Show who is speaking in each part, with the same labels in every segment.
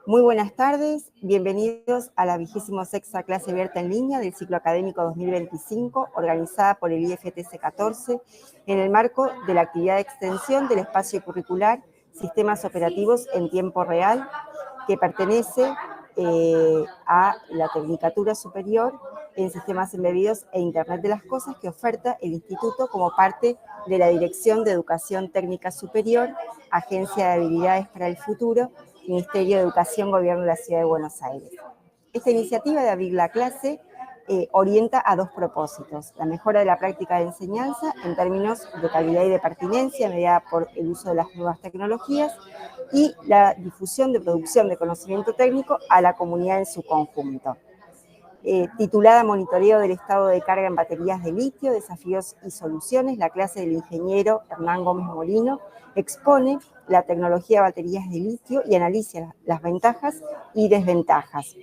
Speaker 1: Muy buenas tardes, bienvenidos a la 26ª clase abierta en línea del ciclo académico 2025, organizada por el IFTC 14, en el marco de la actividad de extensión del espacio curricular Sistemas Operativos en Tiempo Real, que pertenece a la Tecnicatura Superior en Sistemas Embebidos e Internet de las Cosas, que oferta el Instituto como parte de la Dirección de Educación Técnica Superior, Agencia de Habilidades para el Futuro, Ministerio de Educación, Gobierno de la Ciudad de Buenos Aires. Esta iniciativa de abrir la clase orienta a dos propósitos: la mejora de la práctica de enseñanza en términos de calidad y de pertinencia mediada por el uso de las nuevas tecnologías, y la difusión de producción de conocimiento técnico a la comunidad en su conjunto. Titulada Monitoreo del estado de carga en baterías de litio, desafíos y soluciones, la clase del ingeniero Hernán Gómez Molino expone la tecnología de baterías de litio y analiza las ventajas y desventajas.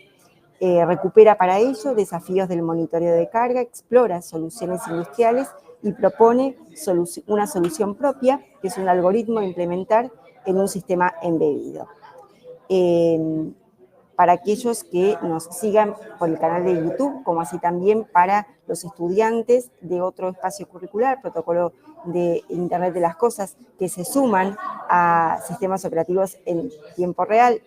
Speaker 1: Recupera para ello desafíos del monitoreo de carga, explora soluciones industriales y propone una solución propia, que es un algoritmo a implementar en un sistema embebido. Para aquellos que nos sigan por el canal de YouTube, como así también para los estudiantes de otro espacio curricular, protocolo de Internet de las Cosas, que se suman a sistemas operativos en tiempo real,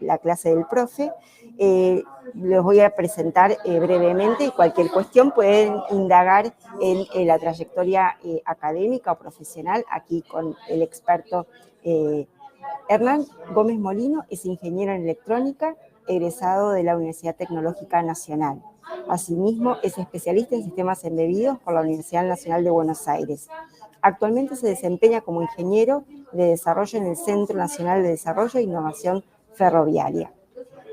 Speaker 1: la clase del profe. Les voy a presentar brevemente, y cualquier cuestión pueden indagar en la trayectoria académica o profesional aquí con el experto Hernán Gómez Molino. Es ingeniero en electrónica, egresado de la Universidad Tecnológica Nacional. Asimismo, es especialista en sistemas embebidos por la Universidad Nacional de Buenos Aires. Actualmente se desempeña como ingeniero de desarrollo en el Centro Nacional de Desarrollo e Innovación Ferroviaria.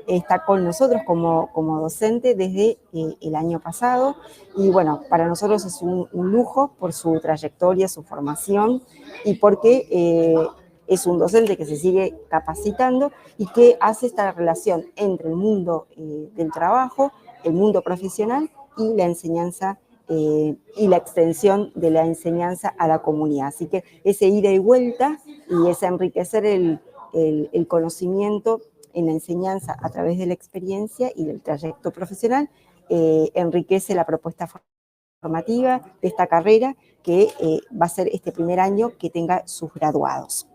Speaker 1: Está con nosotros como docente desde el año pasado, y bueno, para nosotros es un lujo por su trayectoria, su formación, y porque es un docente que se sigue capacitando y que hace esta relación entre el mundo del trabajo, el mundo profesional y la enseñanza y la extensión de la enseñanza a la comunidad. Así que ese ida y vuelta y ese enriquecer el conocimiento en la enseñanza a través de la experiencia y del trayecto profesional enriquece la propuesta formativa de esta carrera, que va a ser este primer año que tenga sus graduados.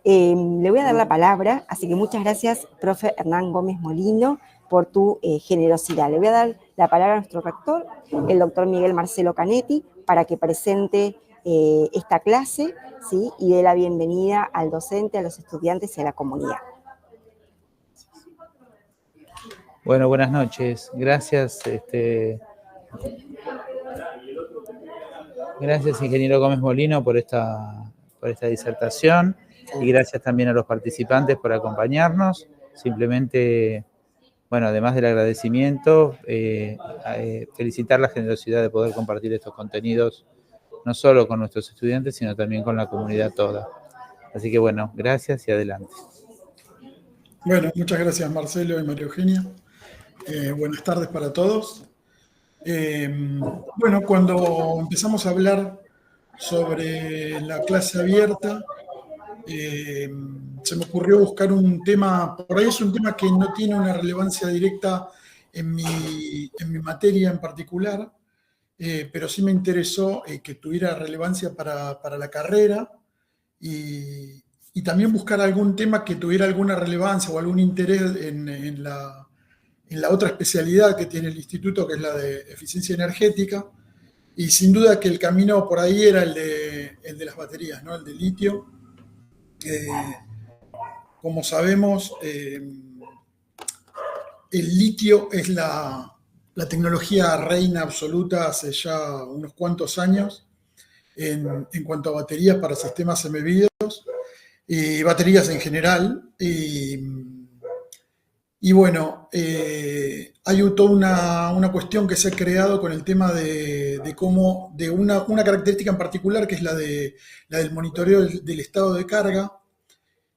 Speaker 1: Le voy a dar la palabra, así que muchas gracias, profe Hernán Gómez Molino, por tu generosidad. Le voy a dar la palabra a nuestro rector, el doctor Miguel Marcelo Canetti, para que presente esta clase, ¿sí? Y dé la bienvenida al docente, a los estudiantes y a la comunidad.
Speaker 2: Bueno, buenas noches. Gracias, gracias, ingeniero Gómez Molino, por esta disertación, y gracias también a los participantes por acompañarnos. Simplemente, bueno, además del agradecimiento, felicitar la generosidad de poder compartir estos contenidos, no solo con nuestros estudiantes, sino también con la comunidad toda. Así que, bueno, gracias y adelante.
Speaker 3: Bueno, muchas gracias, Marcelo y María Eugenia. Buenas tardes para todos. Bueno, cuando empezamos a hablar sobre la clase abierta, se me ocurrió buscar un tema, por ahí es un tema que no tiene una relevancia directa en mi materia en particular, pero sí me interesó que tuviera relevancia para la carrera, y también buscar algún tema que tuviera alguna relevancia o algún interés en la otra especialidad que tiene el instituto, que es la de eficiencia energética. Y sin duda que el camino por ahí era el de las baterías, ¿no? El de litio. Como sabemos, el litio es la tecnología reina absoluta hace ya unos cuantos años en cuanto a baterías para sistemas embebidos y baterías en general. Y bueno, hay toda una cuestión que se ha creado con el tema de cómo, de una característica en particular, que es la del monitoreo del estado de carga.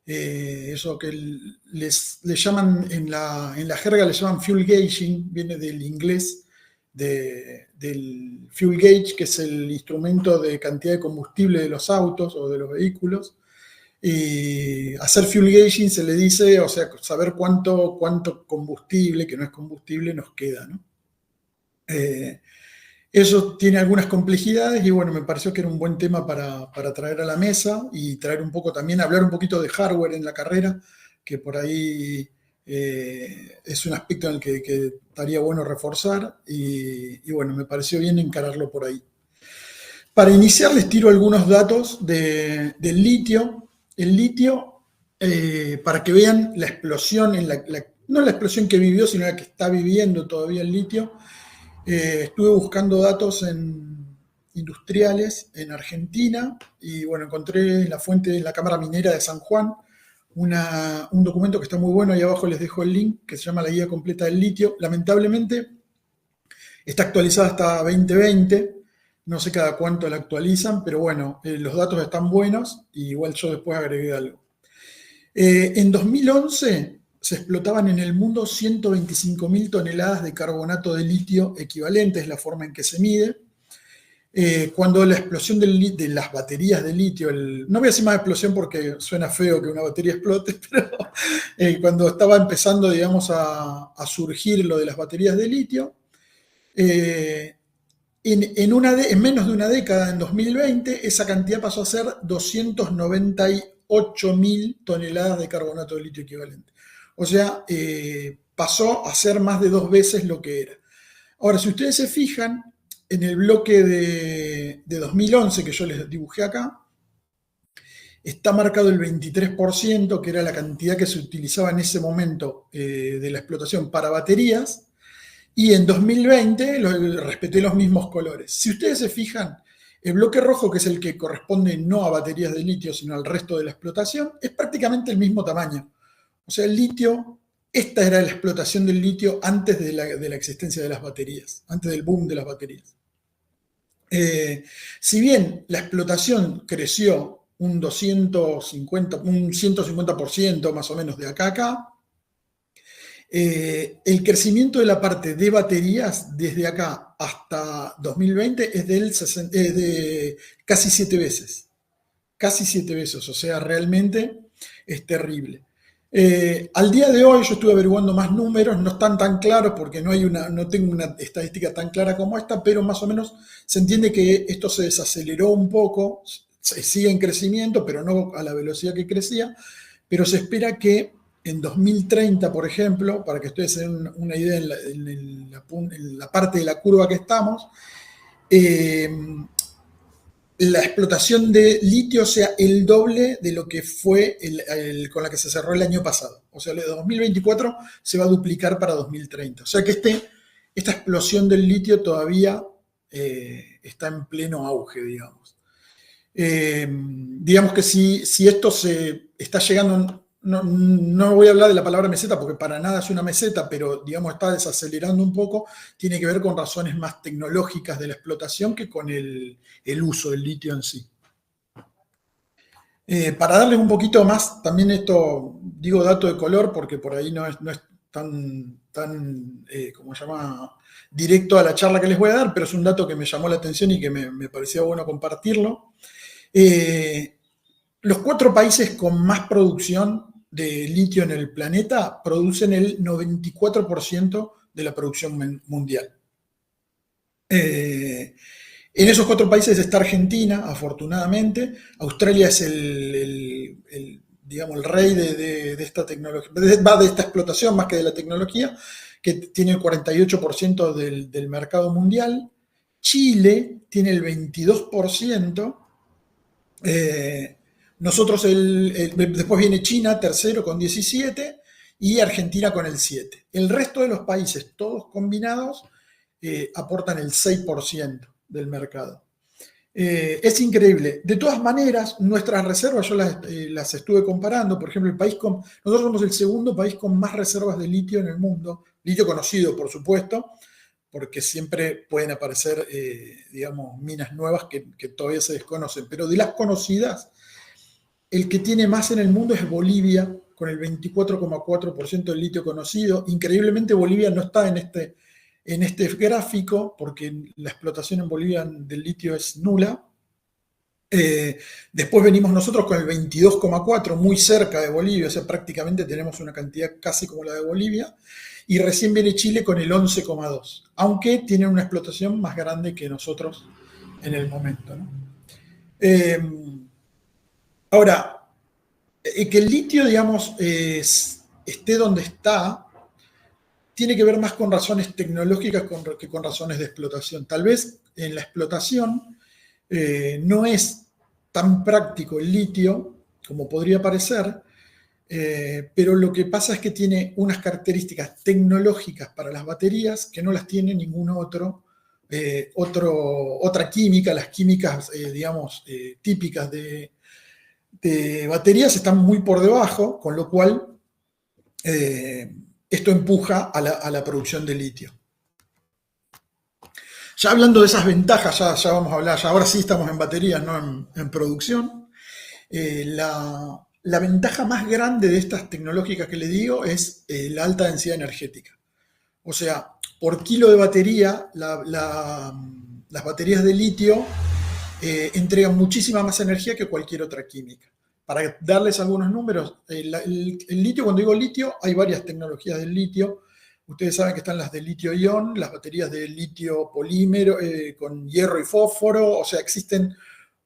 Speaker 3: Eso que le llaman, en la jerga le llaman fuel gauging, viene del inglés, del fuel gauge, que es el instrumento de cantidad de combustible de los autos o de los vehículos. hacer fuel gauging se le dice, o sea, saber cuánto combustible, que no es combustible, nos queda, ¿no? Eso tiene algunas complejidades y bueno, me pareció que era un buen tema para traer a la mesa y traer un poco también, hablar un poquito de hardware en la carrera, que por ahí es un aspecto en el que estaría bueno reforzar y bueno, me pareció bien encararlo por ahí. Para iniciar les tiro algunos datos del litio. El litio, para que vean la explosión, no la explosión que vivió, sino la que está viviendo todavía el litio. Estuve buscando datos industriales en Argentina y bueno, encontré en la fuente de la Cámara Minera de San Juan un documento que está muy bueno, ahí abajo les dejo el link, que se llama La Guía Completa del Litio. Lamentablemente está actualizada hasta 2020, no sé cada cuánto la actualizan, pero bueno, los datos están buenos y igual yo después agregué algo. En 2011 se explotaban en el mundo 125.000 toneladas de carbonato de litio equivalente, es la forma en que se mide. Cuando la explosión de las baterías de litio, no voy a decir más explosión porque suena feo que una batería explote, pero cuando estaba empezando, digamos, a surgir lo de las baterías de litio, en menos de una década, en 2020, esa cantidad pasó a ser 298.000 toneladas de carbonato de litio equivalente. O sea, pasó a ser más de 2 veces lo que era. Ahora, si ustedes se fijan, en el bloque de 2011 que yo les dibujé acá, está marcado el 23%, que era la cantidad que se utilizaba en ese momento de la explotación para baterías, y en 2020 respeté los mismos colores. Si ustedes se fijan, el bloque rojo, que es el que corresponde no a baterías de litio, sino al resto de la explotación, es prácticamente el mismo tamaño. O sea, el litio, esta era la explotación del litio antes de la existencia de las baterías, antes del boom de las baterías. Si bien la explotación creció un 150% más o menos de acá a acá, el crecimiento de la parte de baterías desde acá hasta 2020 es de casi 7 veces. Casi 7 veces, o sea, realmente es terrible. Al día de hoy yo estuve averiguando más números, no están tan claros porque no tengo una estadística tan clara como esta, pero más o menos se entiende que esto se desaceleró un poco, sigue en crecimiento, pero no a la velocidad que crecía, pero se espera que en 2030, por ejemplo, para que ustedes se den una idea en la parte de la curva que estamos, la explotación de litio sea el doble de lo que fue con la que se cerró el año pasado. O sea, de 2024 se va a duplicar para 2030. O sea que esta explosión del litio todavía está en pleno auge, digamos. Digamos que si esto se está llegando, no voy a hablar de la palabra meseta porque para nada es una meseta, pero digamos está desacelerando un poco, tiene que ver con razones más tecnológicas de la explotación que con el uso del litio en sí. Para darles un poquito más, también esto, digo dato de color porque por ahí no es tan ¿cómo se llama? Directo a la charla que les voy a dar, pero es un dato que me llamó la atención y que me parecía bueno compartirlo. Los 4 países con más producción de litio en el planeta producen el 94% de la producción mundial. En esos 4 países está Argentina, afortunadamente. Australia es digamos, el rey de esta tecnología, de esta explotación más que de la tecnología, que tiene el 48% del mercado mundial. Chile tiene el 22%. Nosotros, después viene China, tercero con 17, y Argentina con el 7. El resto de los países, todos combinados, aportan el 6% del mercado. Es increíble. De todas maneras, nuestras reservas, yo las estuve comparando. Por ejemplo, nosotros somos el segundo país con más reservas de litio en el mundo. Litio conocido, por supuesto, porque siempre pueden aparecer, digamos, minas nuevas que todavía se desconocen. Pero de las conocidas, el que tiene más en el mundo es Bolivia, con el 24,4% del litio conocido. Increíblemente, Bolivia no está en este gráfico, porque la explotación en Bolivia del litio es nula. Después venimos nosotros con el 22,4, muy cerca de Bolivia, o sea, prácticamente tenemos una cantidad casi como la de Bolivia, y recién viene Chile con el 11,2, aunque tienen una explotación más grande que nosotros en el momento, ¿no? Ahora, que el litio, digamos, esté donde está, tiene que ver más con razones tecnológicas que con razones de explotación. Tal vez en la explotación no es tan práctico el litio como podría parecer, pero lo que pasa es que tiene unas características tecnológicas para las baterías que no las tiene ningún otra química. Las químicas, digamos, típicas de baterías están muy por debajo, con lo cual esto empuja a la producción de litio. Ya hablando de esas ventajas, ya vamos a hablar, ya ahora sí estamos en baterías, no en producción. La ventaja más grande de estas tecnológicas que le digo es la alta densidad energética. O sea, por kilo de batería, las baterías de litio entregan muchísima más energía que cualquier otra química. Para darles algunos números, el litio, cuando digo litio, hay varias tecnologías del litio. Ustedes saben que están las de litio-ion, las baterías de litio polímero con hierro y fósforo, o sea, existen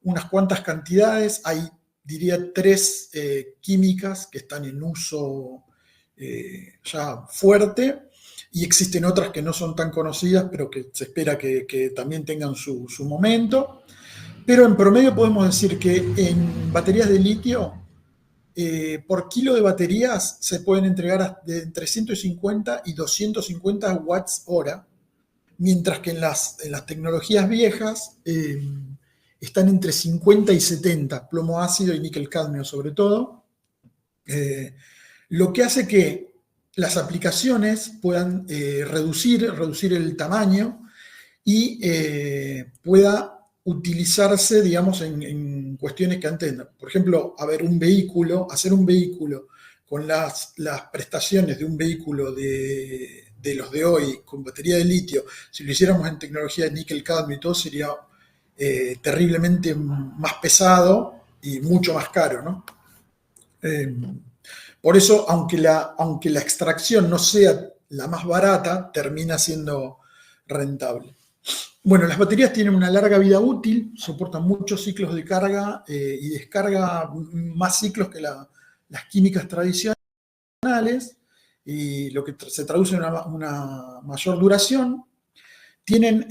Speaker 3: unas cuantas cantidades. Hay, diría, 3 químicas que están en uso ya fuerte, y existen otras que no son tan conocidas, pero que se espera que también tengan su momento. Pero en promedio podemos decir que en baterías de litio, por kilo de baterías se pueden entregar de entre 150 y 250 watts hora, mientras que en las tecnologías viejas están entre 50 y 70, plomo ácido y níquel cadmio sobre todo, lo que hace que las aplicaciones puedan reducir el tamaño y pueda utilizarse, digamos, en cuestiones que antes, por ejemplo, hacer un vehículo con las prestaciones de un vehículo de los de hoy con batería de litio, si lo hiciéramos en tecnología de níquel cadmio y todo, sería terriblemente más pesado y mucho más caro, ¿no? Por eso, aunque la extracción no sea la más barata, termina siendo rentable. Bueno, las baterías tienen una larga vida útil, soportan muchos ciclos de carga y descarga, más ciclos que las químicas tradicionales, y lo que se traduce en una mayor duración. Tienen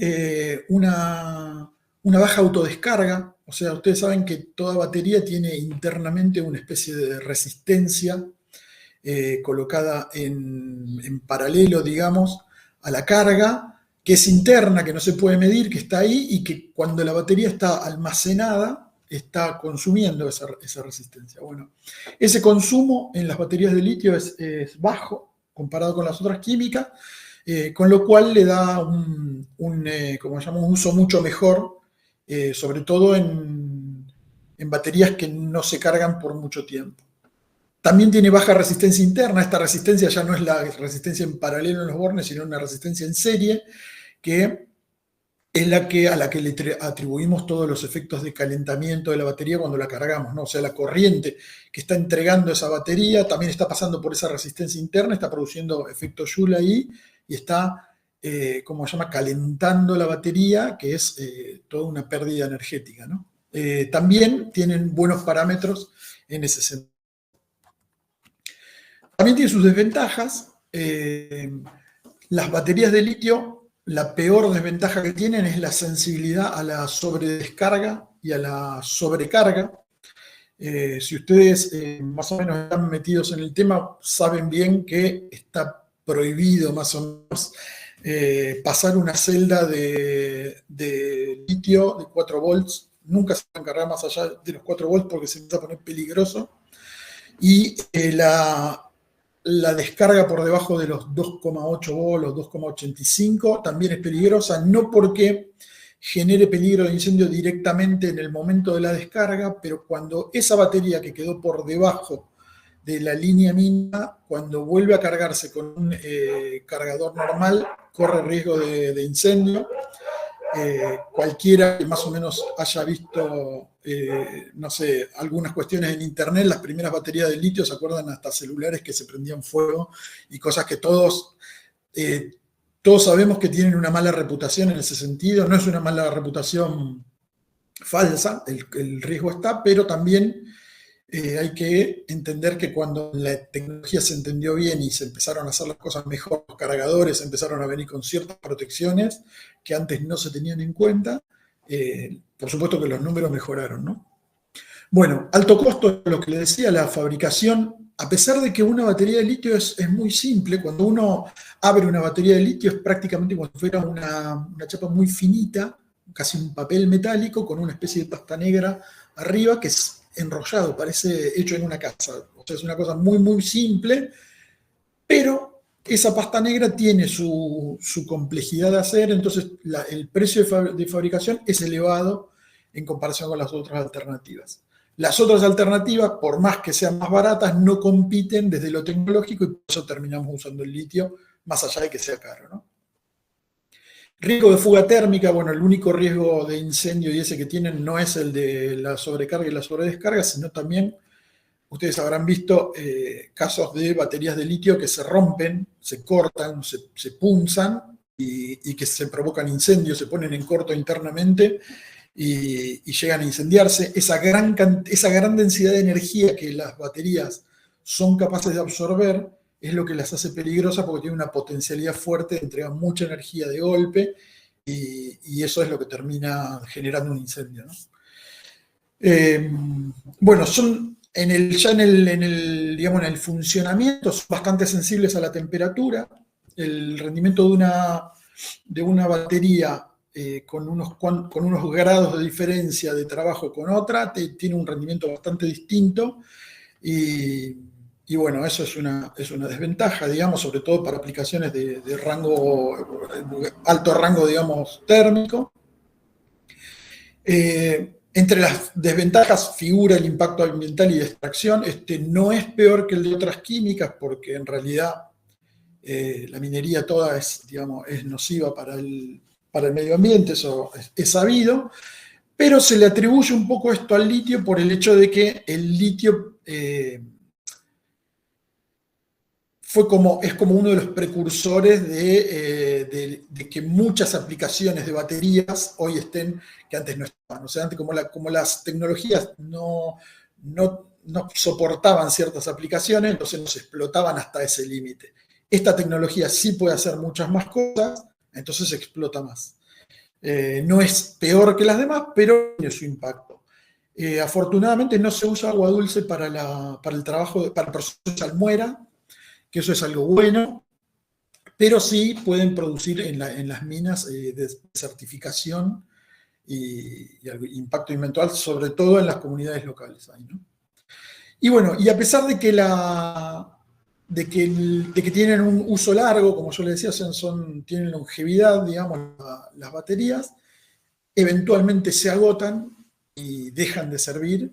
Speaker 3: una baja autodescarga, o sea, ustedes saben que toda batería tiene internamente una especie de resistencia colocada en paralelo, digamos, a la carga, que es interna, que no se puede medir, que está ahí, y que cuando la batería está almacenada, está consumiendo esa resistencia. Bueno, ese consumo en las baterías de litio es bajo, comparado con las otras químicas, con lo cual le da como llamamos, un uso mucho mejor, sobre todo en baterías que no se cargan por mucho tiempo. También tiene baja resistencia interna. Esta resistencia ya no es la resistencia en paralelo en los bornes, sino una resistencia en serie, que es a la que le atribuimos todos los efectos de calentamiento de la batería cuando la cargamos, ¿no? O sea, la corriente que está entregando esa batería también está pasando por esa resistencia interna, está produciendo efecto Joule ahí, y está, como se llama, calentando la batería, que es toda una pérdida energética, ¿no? También tienen buenos parámetros en ese sentido. También tiene sus desventajas. Las baterías de litio, la peor desventaja que tienen es la sensibilidad a la sobredescarga y a la sobrecarga. Si ustedes más o menos están metidos en el tema, saben bien que está prohibido más o menos pasar una celda de litio de 4 volts. Nunca se pueden cargar más allá de los 4 volts porque se empieza a poner peligroso. Y la descarga por debajo de los 2,8 volts o 2,85 también es peligrosa, no porque genere peligro de incendio directamente en el momento de la descarga, pero cuando esa batería que quedó por debajo de la línea mínima, cuando vuelve a cargarse con un cargador normal, corre riesgo de incendio. Cualquiera que más o menos haya visto, no sé, algunas cuestiones en internet, las primeras baterías de litio, se acuerdan hasta celulares que se prendían fuego y cosas que todos sabemos que tienen una mala reputación en ese sentido. No es una mala reputación falsa, el riesgo está, pero también hay que entender que cuando la tecnología se entendió bien y se empezaron a hacer las cosas mejor, los cargadores empezaron a venir con ciertas protecciones que antes no se tenían en cuenta, por supuesto que los números mejoraron, ¿no? Bueno, alto costo, lo que le decía, la fabricación, a pesar de que una batería de litio es muy simple, cuando uno abre una batería de litio es prácticamente como si fuera una chapa muy finita, casi un papel metálico con una especie de pasta negra arriba que es enrollado, parece hecho en una casa. O sea, es una cosa muy, muy simple, pero esa pasta negra tiene su complejidad de hacer, entonces el precio de fabricación es elevado en comparación con las otras alternativas. Las otras alternativas, por más que sean más baratas, no compiten desde lo tecnológico y por eso terminamos usando el litio, más allá de que sea caro, ¿no? Riesgo de fuga térmica, bueno, el único riesgo de incendio y ese que tienen no es el de la sobrecarga y la sobredescarga, sino también, ustedes habrán visto casos de baterías de litio que se rompen, se cortan, se punzan y que se provocan incendios, se ponen en corto internamente y llegan a incendiarse. Esa gran densidad de energía que las baterías son capaces de absorber es lo que las hace peligrosas porque tiene una potencialidad fuerte, entregan mucha energía de golpe y eso es lo que termina generando un incendio, ¿no? Bueno, son digamos, en el funcionamiento son bastante sensibles a la temperatura. El rendimiento de una batería con unos grados de diferencia de trabajo con otra tiene un rendimiento bastante distinto y bueno, eso es una desventaja, digamos, sobre todo para aplicaciones de alto rango, digamos, térmico. Entre las desventajas figura el impacto ambiental y de extracción. Este no es peor que el de otras químicas porque en realidad la minería toda es nociva para el medio ambiente, eso es sabido, pero se le atribuye un poco esto al litio por el hecho de que el litio es como uno de los precursores de que muchas aplicaciones de baterías hoy estén, que antes no estaban. O sea, antes como las tecnologías no soportaban ciertas aplicaciones, entonces no se explotaban hasta ese límite. Esta tecnología sí puede hacer muchas más cosas, entonces se explota más. No es peor que las demás, pero tiene su impacto. Afortunadamente no se usa agua dulce para el proceso de salmuera, que eso es algo bueno, pero sí pueden producir en las minas desertificación y impacto ambiental, sobre todo en las comunidades locales. ¿No? Y bueno, y a pesar de que tienen un uso largo, como yo les decía, tienen longevidad, digamos, las baterías, eventualmente se agotan y dejan de servir,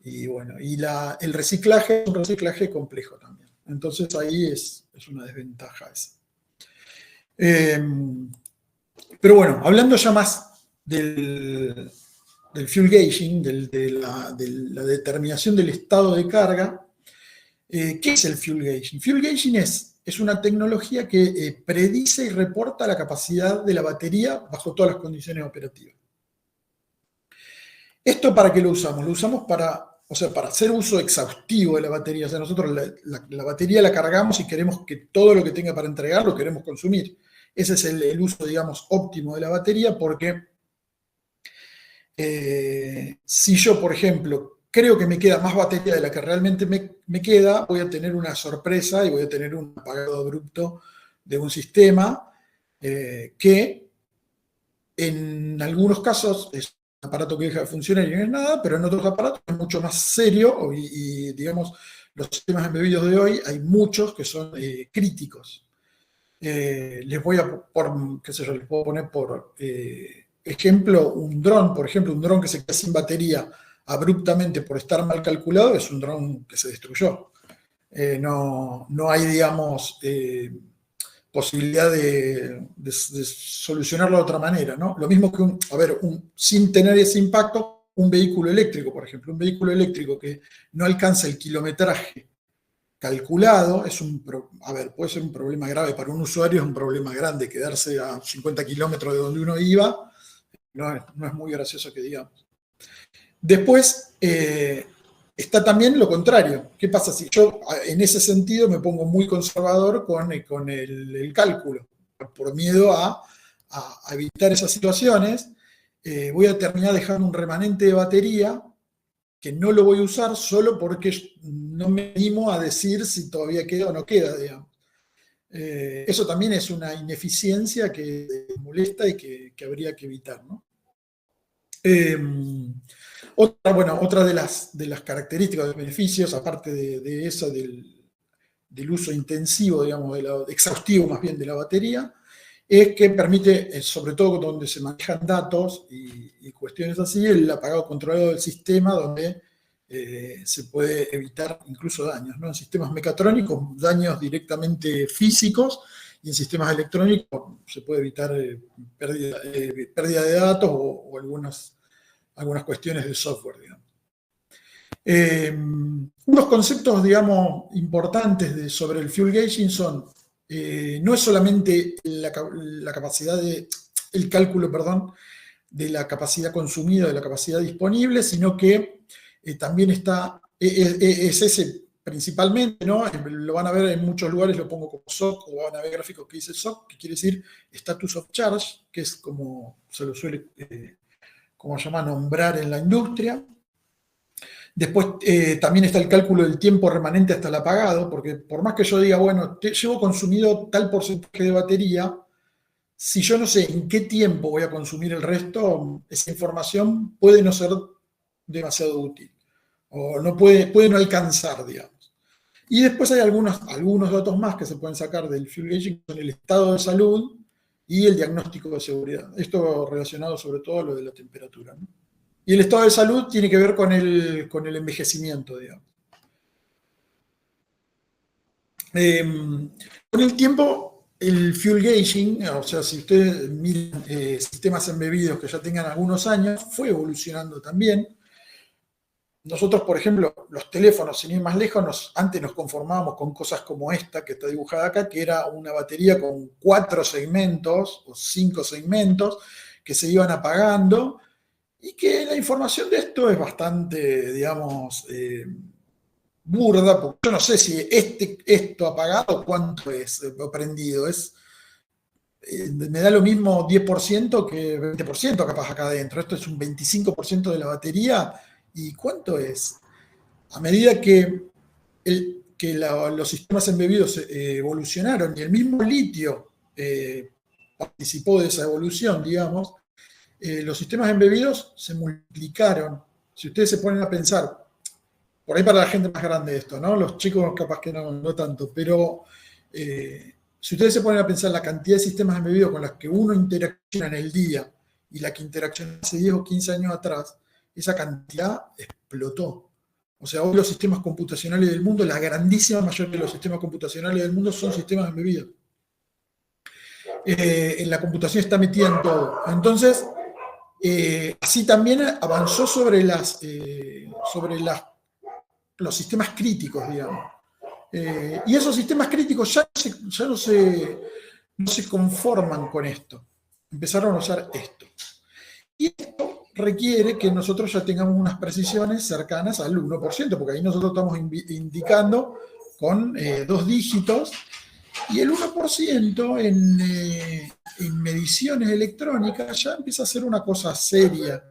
Speaker 3: y bueno, el reciclaje es un reciclaje complejo también. Entonces ahí es una desventaja esa. Pero bueno, hablando ya más del fuel gauging, de la determinación del estado de carga, ¿qué es el fuel gauging? Fuel gauging es una tecnología que predice y reporta la capacidad de la batería bajo todas las condiciones operativas. ¿Esto para qué lo usamos? Lo usamos para hacer uso exhaustivo de la batería. O sea, nosotros la batería la cargamos y queremos que todo lo que tenga para entregar lo queremos consumir. Ese es el uso, digamos, óptimo de la batería porque si yo, por ejemplo, creo que me queda más batería de la que realmente me queda, voy a tener una sorpresa y voy a tener un apagado abrupto de un sistema que en algunos casos es un aparato que deja de funcionar y no es nada, pero en otros aparatos es mucho más serio y digamos, los sistemas embebidos de hoy hay muchos que son críticos. Les puedo poner por ejemplo un dron, por ejemplo, un dron que se queda sin batería abruptamente por estar mal calculado, es un dron que se destruyó. No hay, digamos, posibilidad de solucionarlo de otra manera, ¿no? Lo mismo que, sin tener ese impacto, un vehículo eléctrico, por ejemplo, un vehículo eléctrico que no alcanza el kilometraje calculado, puede ser un problema grave para un usuario, es un problema grande, quedarse a 50 kilómetros de donde uno iba, no es muy gracioso que digamos. Después, está también lo contrario. ¿Qué pasa si yo en ese sentido me pongo muy conservador con el cálculo? Por miedo a evitar esas situaciones, voy a terminar dejando un remanente de batería que no lo voy a usar solo porque no me animo a decir si todavía queda o no queda, digamos. Eso también es una ineficiencia que molesta y que habría que evitar, ¿no? Otra de las características, de los beneficios, aparte de eso, del uso intensivo, digamos, exhaustivo más bien de la batería, es que permite, sobre todo donde se manejan datos y cuestiones así, el apagado controlado del sistema, donde se puede evitar incluso daños, ¿no? En sistemas mecatrónicos, daños directamente físicos, y en sistemas electrónicos se puede evitar pérdida de datos o algunas cuestiones de software, digamos. Unos conceptos, digamos, importantes sobre el fuel gauging son, no es solamente la capacidad el cálculo, perdón, de la capacidad consumida, de la capacidad disponible, sino que también está, es ese principalmente, ¿no? Lo van a ver en muchos lugares, lo pongo como SOC, o van a ver gráficos que dice SOC, que quiere decir Status of Charge, que es como se lo suele como se llama, nombrar en la industria. Después también está el cálculo del tiempo remanente hasta el apagado, porque por más que yo diga, bueno, llevo consumido tal porcentaje de batería, si yo no sé en qué tiempo voy a consumir el resto, esa información puede no ser demasiado útil, o no puede no alcanzar, digamos. Y después hay algunos datos más que se pueden sacar del fuel gauging, que son el estado de salud y el diagnóstico de seguridad. Esto relacionado sobre todo a lo de la temperatura, ¿no? Y el estado de salud tiene que ver con el envejecimiento, digamos. Con el tiempo, el fuel gauging, o sea, si ustedes miran sistemas embebidos que ya tengan algunos años, fue evolucionando también. Nosotros, por ejemplo, los teléfonos, sin ir más lejos, antes nos conformábamos con cosas como esta que está dibujada acá, que era una batería con 4 segmentos o 5 segmentos que se iban apagando, y que la información de esto es bastante, digamos, burda, porque yo no sé si esto apagado cuánto es prendido. Me da lo mismo 10% que 20% capaz acá adentro. Esto es un 25% de la batería. ¿Y cuánto es? A medida que los sistemas embebidos evolucionaron y el mismo litio participó de esa evolución, digamos, los sistemas embebidos se multiplicaron. Si ustedes se ponen a pensar, por ahí para la gente más grande esto, ¿no? Los chicos capaz que no tanto, pero si ustedes se ponen a pensar la cantidad de sistemas embebidos con las que uno interacciona en el día y la que interacciona hace 10 o 15 años atrás, esa cantidad explotó. O sea, hoy los sistemas computacionales del mundo, la grandísima mayoría de los sistemas computacionales del mundo son sistemas embebidos. En la computación está metida en todo. Entonces, así también avanzó sobre los sistemas críticos, digamos. Y esos sistemas críticos ya no se conforman con esto. Empezaron a usar esto. Y esto requiere que nosotros ya tengamos unas precisiones cercanas al 1%, porque ahí nosotros estamos indicando con 2 dígitos, y el 1% en mediciones electrónicas ya empieza a ser una cosa seria.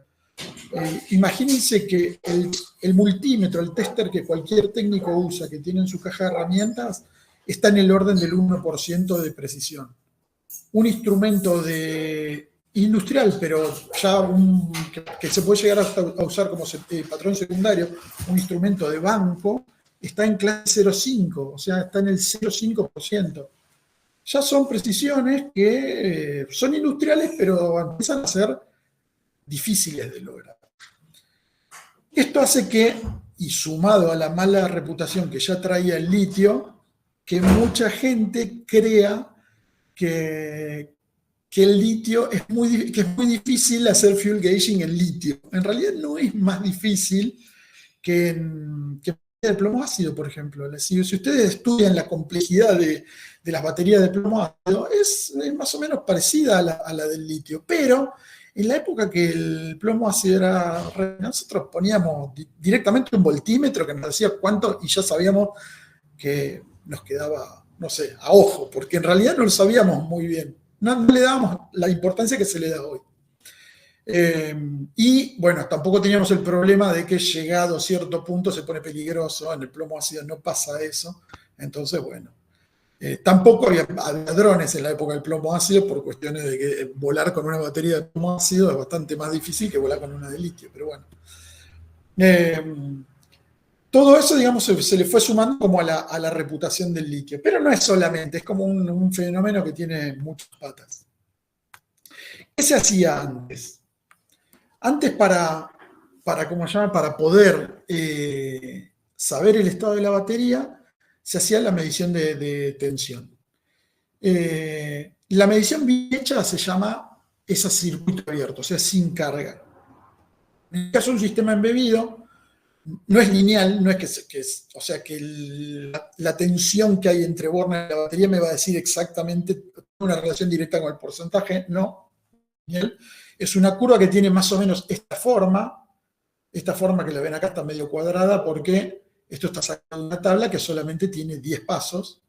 Speaker 3: Imagínense que el multímetro, el tester que cualquier técnico usa, que tiene en su caja de herramientas, está en el orden del 1% de precisión. Un instrumento industrial, pero ya que se puede llegar a usar como patrón secundario, un instrumento de banco, está en clase 0,5, o sea, está en el 0,5%. Ya son precisiones que son industriales, pero empiezan a ser difíciles de lograr. Esto hace que, y sumado a la mala reputación que ya traía el litio, que mucha gente crea que el litio que es muy difícil hacer fuel gauging en litio. En realidad no es más difícil que el plomo ácido, por ejemplo. Si ustedes estudian la complejidad de las baterías de plomo ácido, es más o menos parecida a la del litio, pero en la época que el plomo ácido era, nosotros poníamos directamente un voltímetro que nos decía cuánto y ya sabíamos que nos quedaba, no sé, a ojo, porque en realidad no lo sabíamos muy bien. No le dábamos la importancia que se le da hoy. Y bueno, tampoco teníamos el problema de que llegado a cierto punto se pone peligroso. En el plomo ácido no pasa eso. Entonces, bueno, tampoco había drones en la época del plomo ácido por cuestiones de que volar con una batería de plomo ácido es bastante más difícil que volar con una de litio, pero bueno. Todo eso, digamos, se le fue sumando como a la reputación del litio. Pero no es solamente, es como un fenómeno que tiene muchas patas. ¿Qué se hacía antes? Antes ¿cómo se llama? Para poder saber el estado de la batería, se hacía la medición de tensión. La medición bien hecha se llama a circuito abierto, o sea, sin carga. En el caso de un sistema embebido, no es lineal, no es o sea, que la tensión que hay entre bornes y la batería me va a decir exactamente una relación directa con el porcentaje, no. Es una curva que tiene más o menos esta forma que la ven acá está medio cuadrada porque esto está sacado de una tabla que solamente tiene 10 pasos,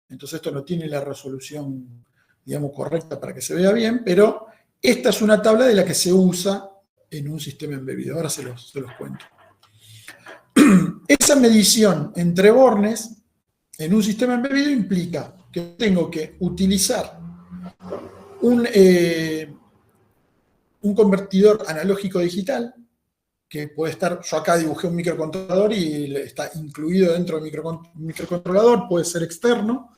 Speaker 3: entonces esto no tiene la resolución, digamos, correcta para que se vea bien, pero esta es una tabla de la que se usa en un sistema embebido. Ahora se los cuento. Esa medición entre bornes en un sistema embebido implica que tengo que utilizar un convertidor analógico digital, que puede estar, yo acá dibujé un microcontrolador y está incluido dentro del microcontrolador, puede ser externo.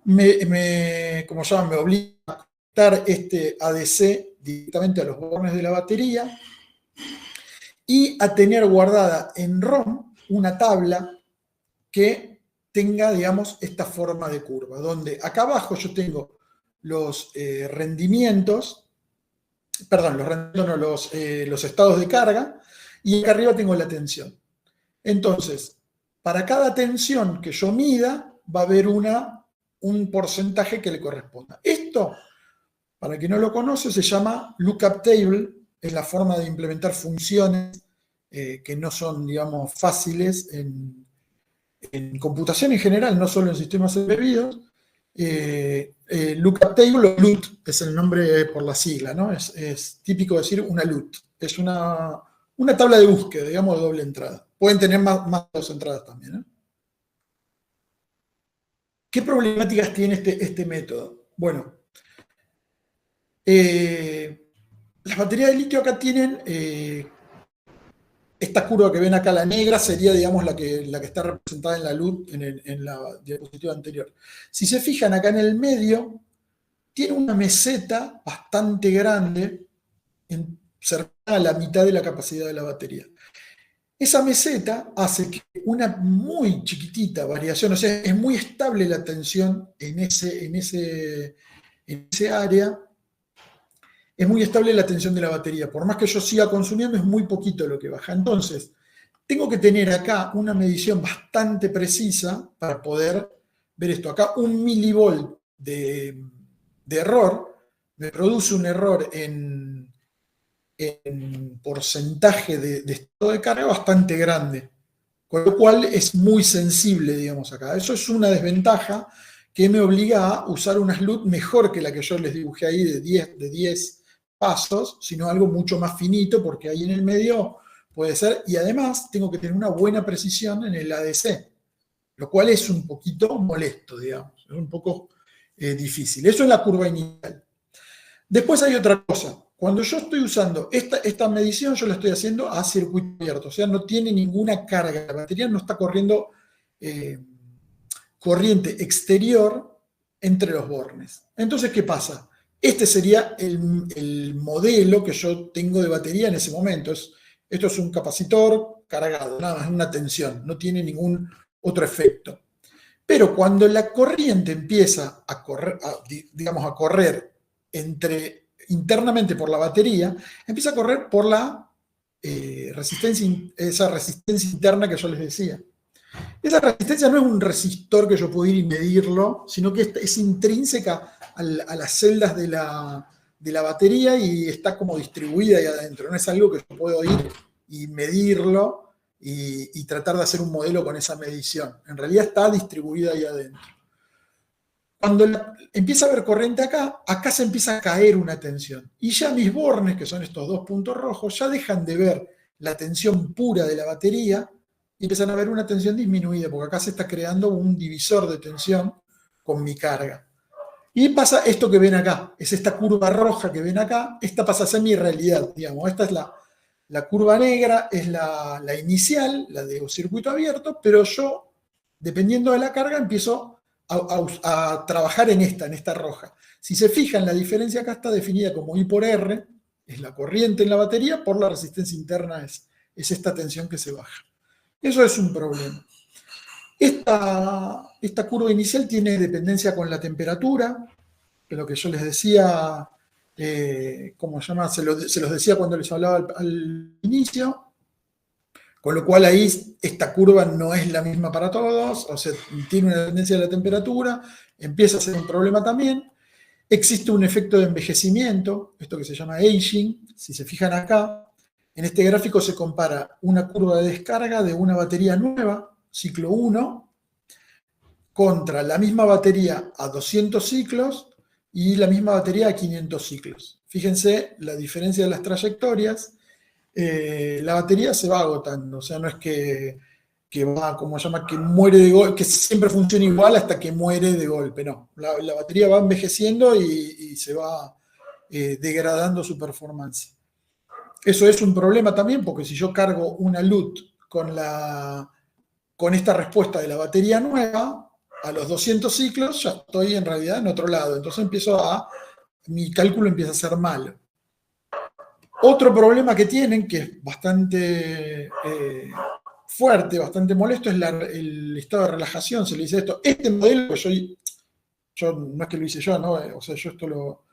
Speaker 3: Como llaman, me obliga a conectar este ADC directamente a los bornes de la batería y a tener guardada en ROM una tabla que tenga, digamos, esta forma de curva, donde acá abajo yo tengo los rendimientos, perdón, los estados de carga, y acá arriba tengo la tensión. Entonces, para cada tensión que yo mida, va a haber un porcentaje que le corresponda. Esto, para quien no lo conoce, se llama lookup table, es la forma de implementar funciones que no son, digamos, fáciles en computación en general, no solo en sistemas embebidos. Lookup table o LUT es el nombre por la sigla, ¿no? Es típico decir una LUT. Es una tabla de búsqueda, digamos, de doble entrada. Pueden tener más de dos entradas también, ¿eh? ¿Qué problemáticas tiene este método? Bueno, las baterías de litio acá tienen esta curva que ven acá, la negra, sería, digamos, la que está representada en la LUT en la diapositiva anterior. Si se fijan acá en el medio, tiene una meseta bastante grande, cercana a la mitad de la capacidad de la batería. Esa meseta hace que una muy chiquitita variación, o sea, es muy estable la tensión en ese área, es muy estable la tensión de la batería. Por más que yo siga consumiendo, es muy poquito lo que baja. Entonces, tengo que tener acá una medición bastante precisa para poder ver esto. Acá 1 milivolt de error me produce un error en porcentaje de estado de carga bastante grande, con lo cual es muy sensible, digamos, acá. Eso es una desventaja que me obliga a usar unas LUT mejor que la que yo les dibujé ahí de 10 pasos, sino algo mucho más finito, porque ahí en el medio puede ser, y además tengo que tener una buena precisión en el ADC, lo cual es un poquito molesto, digamos, es un poco difícil. Eso es la curva inicial. Después hay otra cosa. Cuando yo estoy usando esta medición, yo la estoy haciendo a circuito abierto, o sea, no tiene ninguna carga. La batería no está corriendo corriente exterior entre los bornes. Entonces, ¿qué pasa? Este sería el modelo que yo tengo de batería en ese momento. Esto es un capacitor cargado, nada más, una tensión, no tiene ningún otro efecto. Pero cuando la corriente empieza a correr, digamos, a correr internamente por la batería, empieza a correr por la esa resistencia interna que yo les decía. Esa resistencia no es un resistor que yo puedo ir y medirlo, sino que es intrínseca a las celdas de la batería y está como distribuida ahí adentro. No es algo que yo puedo ir y medirlo y tratar de hacer un modelo con esa medición. En realidad está distribuida ahí adentro. Cuando empieza a haber corriente acá se empieza a caer una tensión. Y ya mis bornes, que son estos dos puntos rojos, ya dejan de ver la tensión pura de la batería y empiezan a ver una tensión disminuida, porque acá se está creando un divisor de tensión con mi carga. Y pasa esto que ven acá, es esta curva roja que ven acá, esta pasa a ser mi realidad, digamos. Esta es la curva negra, es la inicial, la de un circuito abierto, pero yo, dependiendo de la carga, empiezo a trabajar en esta roja. Si se fijan, la diferencia acá está definida como I por R, es la corriente en la batería, por la resistencia interna es esta tensión que se baja. Eso es un problema. Esta curva inicial tiene dependencia con la temperatura, que lo que yo les decía, ¿cómo se llama? Se los decía cuando les hablaba al inicio, con lo cual ahí esta curva no es la misma para todos, o sea, tiene una dependencia de la temperatura, empieza a ser un problema también. Existe un efecto de envejecimiento, esto que se llama aging. Si se fijan acá, en este gráfico se compara una curva de descarga de una batería nueva, ciclo 1, contra la misma batería a 200 ciclos y la misma batería a 500 ciclos. Fíjense la diferencia de las trayectorias. La batería se va agotando, o sea, no es que va, como se llama, que muere de golpe, que siempre funciona igual hasta que muere de golpe, no. La batería va envejeciendo y se va degradando su performance. Eso es un problema también, porque si yo cargo una LUT con esta respuesta de la batería nueva, a los 200 ciclos ya estoy en realidad en otro lado, entonces mi cálculo empieza a ser malo. Otro problema que tienen, que es bastante fuerte, bastante molesto, es el estado de relajación, se le dice esto. Este modelo que yo no es que lo hice yo, ¿no? O sea, yo esto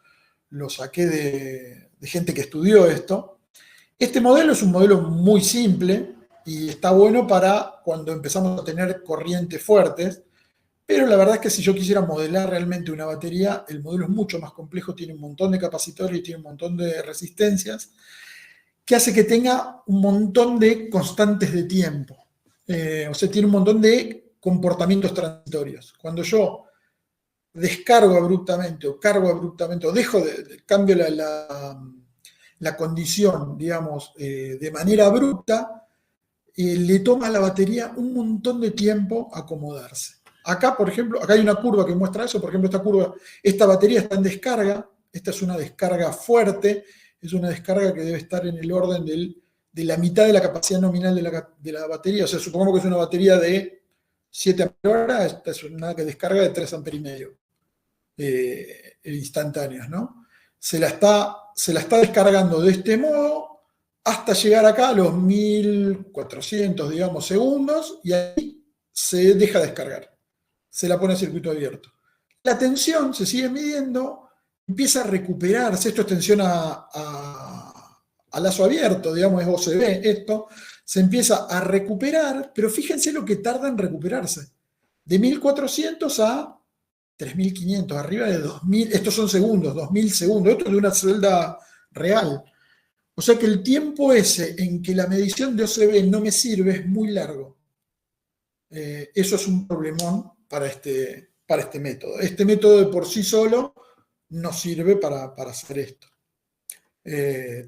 Speaker 3: lo saqué de gente que estudió esto. Este modelo es un modelo muy simple y está bueno para cuando empezamos a tener corrientes fuertes, pero la verdad es que si yo quisiera modelar realmente una batería, el modelo es mucho más complejo, tiene un montón de capacitores y tiene un montón de resistencias, que hace que tenga un montón de constantes de tiempo. O sea, tiene un montón de comportamientos transitorios. Cuando yo descargo abruptamente o cargo abruptamente o cambio la condición, digamos, de manera abrupta, le toma a la batería un montón de tiempo acomodarse. Acá, por ejemplo, acá hay una curva que muestra eso. Por ejemplo, esta batería está en descarga. Esta es una descarga fuerte. Es una descarga que debe estar en el orden de la mitad de la capacidad nominal de la batería. O sea, supongamos que es una batería de 7 amperios. Esta es una descarga de 3 amperios y medio instantáneos, ¿no? Se la está descargando de este modo hasta llegar acá a los 1400, digamos, segundos, y ahí se deja descargar. Se la pone a circuito abierto. La tensión se sigue midiendo, empieza a recuperarse. Esto es tensión a lazo abierto, digamos, es OCB. Esto se empieza a recuperar, pero fíjense lo que tarda en recuperarse. De 1400 a 3500, arriba de 2000. Estos son segundos, 2000 segundos. Esto es de una celda real. O sea que el tiempo ese en que la medición de OCB no me sirve es muy largo. Eso es un problemón para este método. Este método de por sí solo no sirve para hacer esto.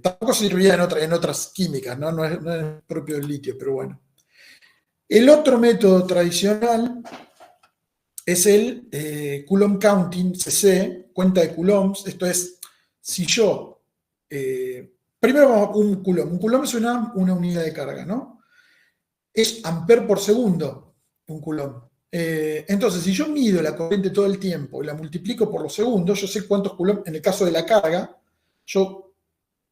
Speaker 3: Tampoco serviría en otras químicas, ¿no? No es propio del litio, pero bueno. El otro método tradicional es el Coulomb Counting, CC, cuenta de coulombs. Esto es, si yo... primero vamos a un coulomb. Un coulomb es una unidad de carga, ¿no? Es amper por segundo, un coulomb. Entonces, si yo mido la corriente todo el tiempo y la multiplico por los segundos, yo sé cuántos coulombs, en el caso de la carga, yo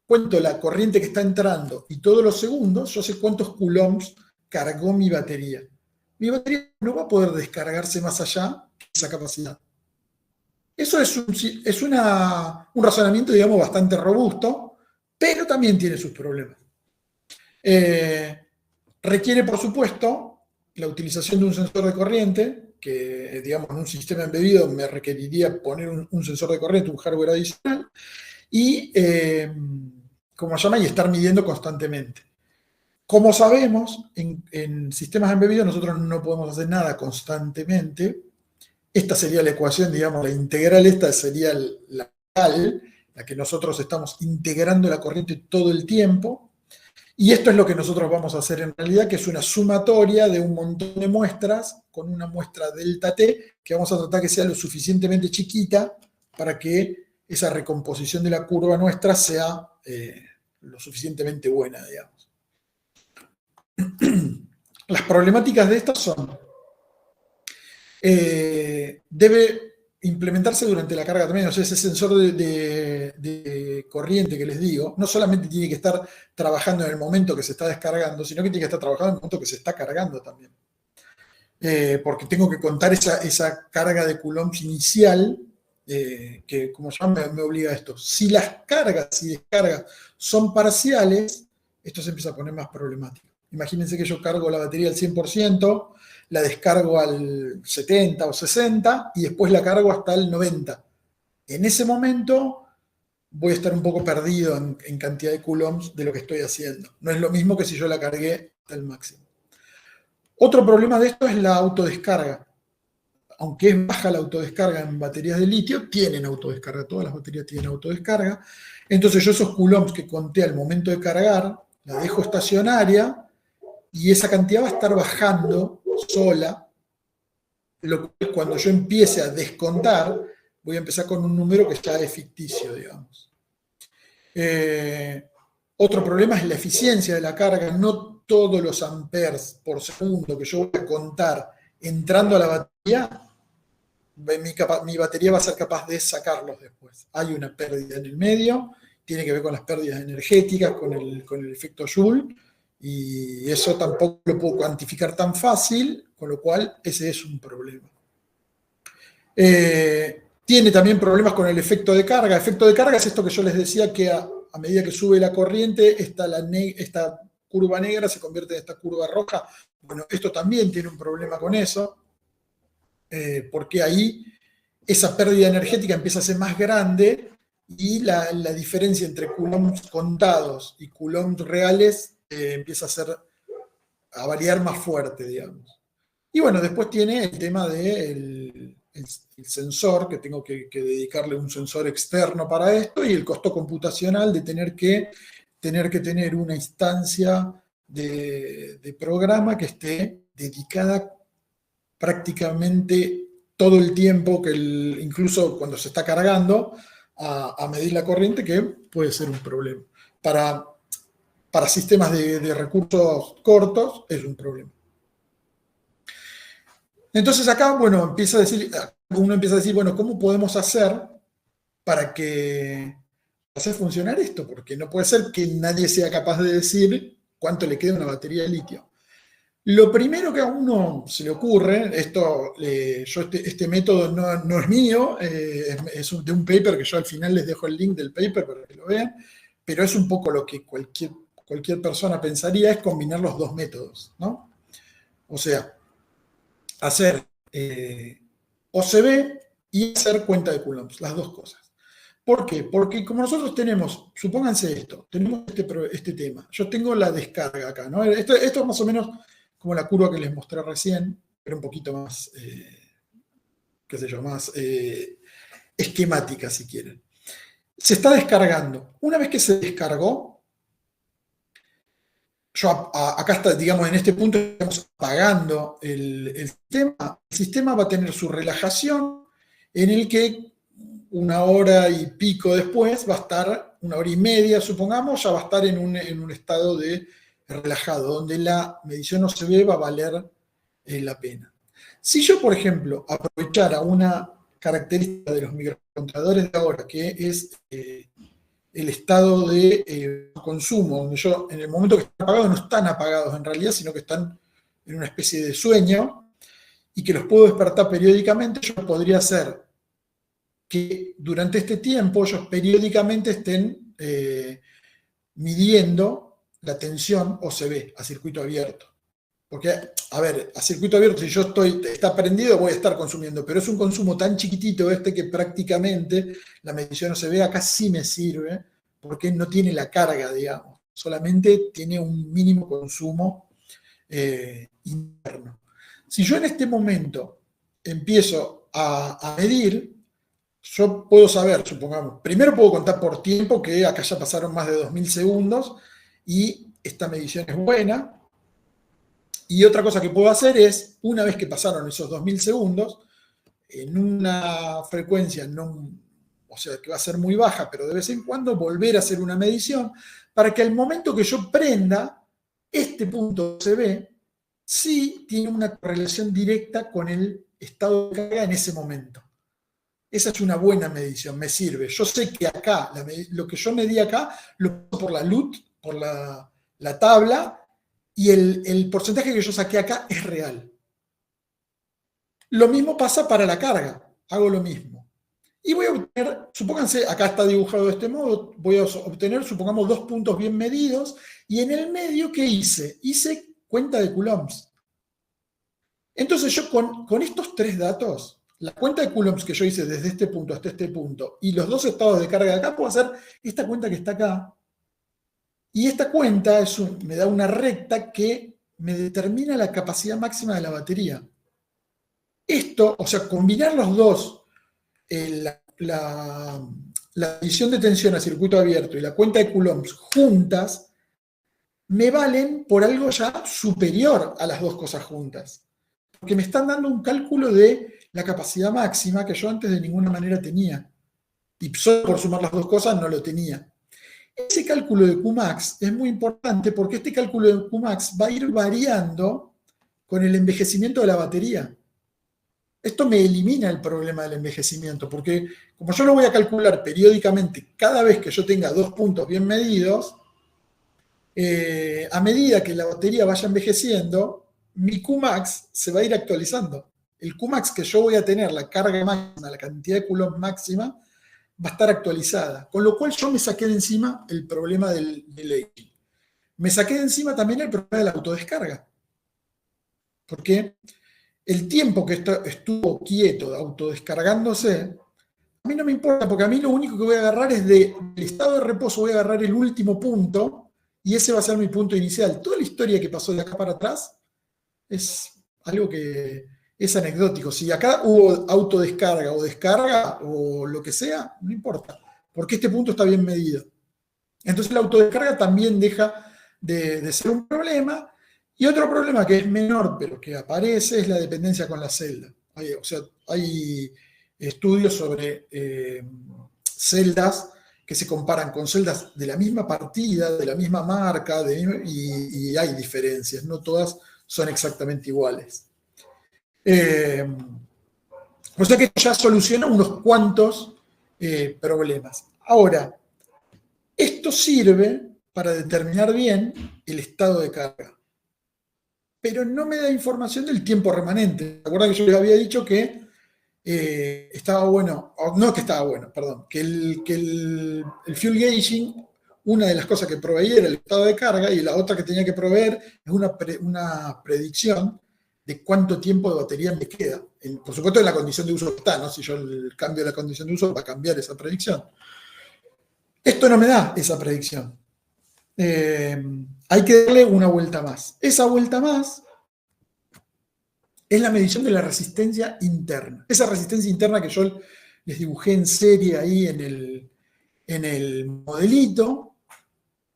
Speaker 3: cuento la corriente que está entrando y todos los segundos, yo sé cuántos coulombs cargó mi batería. mi batería no va a poder descargarse más allá de esa capacidad. Eso es un razonamiento, digamos, bastante robusto, pero también tiene sus problemas. Requiere, por supuesto, la utilización de un sensor de corriente, que, digamos, en un sistema embebido me requeriría poner un sensor de corriente, un hardware adicional, y, como se llama, y estar midiendo constantemente. Como sabemos, en sistemas embebidos nosotros no podemos hacer nada constantemente. Esta sería la ecuación, digamos, la integral, esta sería la que nosotros estamos integrando la corriente todo el tiempo. Y esto es lo que nosotros vamos a hacer en realidad, que es una sumatoria de un montón de muestras con una muestra delta T, que vamos a tratar que sea lo suficientemente chiquita para que esa recomposición de la curva nuestra sea lo suficientemente buena, digamos. Las problemáticas de estas son, debe implementarse durante la carga también, o sea, ese sensor de corriente que les digo, no solamente tiene que estar trabajando en el momento que se está descargando, sino que tiene que estar trabajando en el momento que se está cargando también. Porque tengo que contar esa carga de coulombs inicial, que como ya me obliga a esto. Si las cargas y descargas son parciales, esto se empieza a poner más problemático. Imagínense que yo cargo la batería al 100%, la descargo al 70 o 60 y después la cargo hasta el 90. En ese momento voy a estar un poco perdido en cantidad de coulombs de lo que estoy haciendo. No es lo mismo que si yo la cargué hasta el máximo. Otro problema de esto es la autodescarga. Aunque es baja la autodescarga en baterías de litio, tienen autodescarga. Todas las baterías tienen autodescarga. Entonces yo esos coulombs que conté al momento de cargar, la dejo estacionaria y esa cantidad va a estar bajando sola, lo que cuando yo empiece a descontar, voy a empezar con un número que ya es ficticio, digamos. Otro problema es la eficiencia de la carga. No todos los amperes por segundo que yo voy a contar entrando a la batería, mi batería va a ser capaz de sacarlos después. Hay una pérdida en el medio, tiene que ver con las pérdidas energéticas, con el efecto Joule, y eso tampoco lo puedo cuantificar tan fácil, con lo cual ese es un problema. Tiene también problemas con el efecto de carga. Efecto de carga es esto que yo les decía, que a medida que sube la corriente, esta curva negra se convierte en esta curva roja. Bueno, esto también tiene un problema con eso, porque ahí esa pérdida energética empieza a ser más grande y la diferencia entre coulombs contados y coulombs reales empieza a variar más fuerte, digamos. Y bueno, después tiene el tema del sensor, que tengo que dedicarle un sensor externo para esto, y el costo computacional de tener que tener una instancia de programa que esté dedicada prácticamente todo el tiempo, incluso cuando se está cargando, a medir la corriente, que puede ser un problema. Para sistemas de recursos cortos es un problema. Entonces acá, bueno, uno empieza a decir, bueno, ¿cómo podemos hacer para hacer funcionar esto? Porque no puede ser que nadie sea capaz de decir cuánto le queda a una batería de litio. Lo primero que a uno se le ocurre, este método no es mío, es de un paper que yo al final les dejo el link del paper para que lo vean, pero es un poco lo que cualquier persona pensaría, es combinar los dos métodos, ¿no? O sea, hacer OCB y hacer cuenta de coulombs, las dos cosas. ¿Por qué? Porque como nosotros tenemos, supónganse esto, tenemos este tema, yo tengo la descarga acá, ¿no? Esto es más o menos como la curva que les mostré recién, pero un poquito más, qué sé yo, más esquemática, si quieren. Se está descargando. Una vez que se descargó, acá está, digamos, en este punto estamos apagando el sistema. El sistema va a tener su relajación, en el que una hora y pico después va a estar, una hora y media, supongamos, ya va a estar en un estado de relajado, donde la medición OCB va a valer la pena. Si yo, por ejemplo, aprovechara una característica de los microcontroladores de ahora, que es el estado de consumo, donde yo, en el momento que están apagados, no están apagados en realidad, sino que están en una especie de sueño y que los puedo despertar periódicamente, yo podría hacer que durante este tiempo ellos periódicamente estén midiendo la tensión OCB a circuito abierto. Porque, a ver, a circuito abierto, si yo está prendido, voy a estar consumiendo, pero es un consumo tan chiquitito que prácticamente la medición OCB acá sí me sirve, porque no tiene la carga, digamos, solamente tiene un mínimo consumo interno. Si yo en este momento empiezo a medir, yo puedo saber, supongamos, primero puedo contar por tiempo que acá ya pasaron más de 2000 segundos y esta medición es buena. Y otra cosa que puedo hacer es, una vez que pasaron esos 2000 segundos, en una frecuencia, o sea, que va a ser muy baja, pero de vez en cuando volver a hacer una medición para que al momento que yo prenda, este punto CB sí tiene una correlación directa con el estado de carga en ese momento. Esa es una buena medición, me sirve. Yo sé que acá, lo que yo medí acá, lo pongo por la LUT, por la tabla, y el porcentaje que yo saqué acá es real. Lo mismo pasa para la carga. Hago lo mismo. Y voy a obtener, supónganse, acá está dibujado de este modo, voy a obtener, supongamos, 2 puntos bien medidos, y en el medio, ¿qué hice? Hice cuenta de coulombs. Entonces yo con estos 3 datos, la cuenta de coulombs que yo hice desde este punto hasta este punto, y los 2 estados de carga de acá, puedo hacer esta cuenta que está acá. Y esta cuenta me da una recta que me determina la capacidad máxima de la batería. Esto, o sea, combinar los dos, la medición de tensión a circuito abierto y la cuenta de coulombs juntas, me valen por algo ya superior a las 2 cosas juntas. Porque me están dando un cálculo de la capacidad máxima que yo antes de ninguna manera tenía. Y solo por sumar las 2 cosas no lo tenía. Ese cálculo de Qmax es muy importante porque este cálculo de Qmax va a ir variando con el envejecimiento de la batería. Esto me elimina el problema del envejecimiento, porque como yo lo voy a calcular periódicamente cada vez que yo tenga 2 puntos bien medidos, a medida que la batería vaya envejeciendo, mi Qmax se va a ir actualizando. El Qmax que yo voy a tener, la carga máxima, la cantidad de coulombs máxima, va a estar actualizada. Con lo cual yo me saqué de encima el problema del aging. Me saqué de encima también el problema de la autodescarga. Porque el tiempo que estuvo quieto, autodescargándose, a mí no me importa, porque a mí lo único que voy a agarrar es del estado de reposo, voy a agarrar el último punto, y ese va a ser mi punto inicial. Toda la historia que pasó de acá para atrás es algo que es anecdótico. Si acá hubo autodescarga o descarga o lo que sea, no importa, porque este punto está bien medido. Entonces la autodescarga también deja de ser un problema. Y otro problema que es menor, pero que aparece, es la dependencia con la celda. Hay estudios sobre celdas que se comparan con celdas de la misma partida, de la misma marca, y hay diferencias, no todas son exactamente iguales. O sea que ya soluciona unos cuantos problemas. Ahora, esto sirve para determinar bien el estado de carga, pero no me da información del tiempo remanente. ¿Se acuerdan que yo les había dicho que estaba bueno, no que estaba bueno, perdón, que el fuel gauging, una de las cosas que proveía era el estado de carga y la otra que tenía que proveer es una predicción de cuánto tiempo de batería me queda. Por supuesto, en la condición de uso que está, ¿no? Si yo cambio la condición de uso, va a cambiar esa predicción. Esto no me da esa predicción. Hay que darle una vuelta más. Esa vuelta más es la medición de la resistencia interna. Esa resistencia interna que yo les dibujé en serie ahí en el modelito,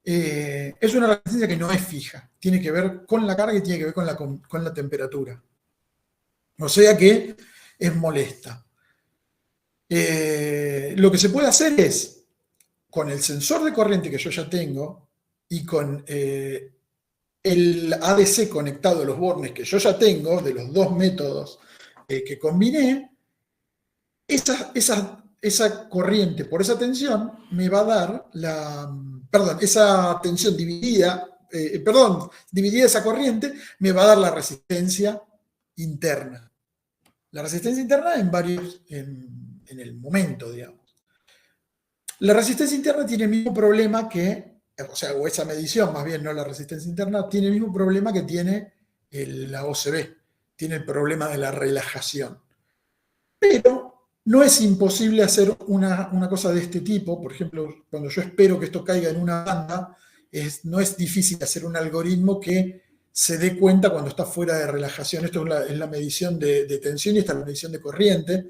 Speaker 3: es una resistencia que no es fija. Tiene que ver con la carga y tiene que ver con la temperatura. O sea que es molesta. Lo que se puede hacer es, con el sensor de corriente que yo ya tengo y con el ADC conectado a los bornes que yo ya tengo, de los 2 métodos que combiné, esa corriente por esa tensión me va a dar esa tensión dividida dividida esa corriente, me va a dar la resistencia interna. La resistencia interna en el momento, digamos. La resistencia interna tiene el mismo problema o esa medición, más bien, no la resistencia interna, tiene el mismo problema que tiene la OCB, tiene el problema de la relajación. Pero no es imposible hacer una cosa de este tipo. Por ejemplo, cuando yo espero que esto caiga en una banda, no es difícil hacer un algoritmo que se dé cuenta cuando está fuera de relajación. Esto es la medición de tensión y esta es la medición de corriente,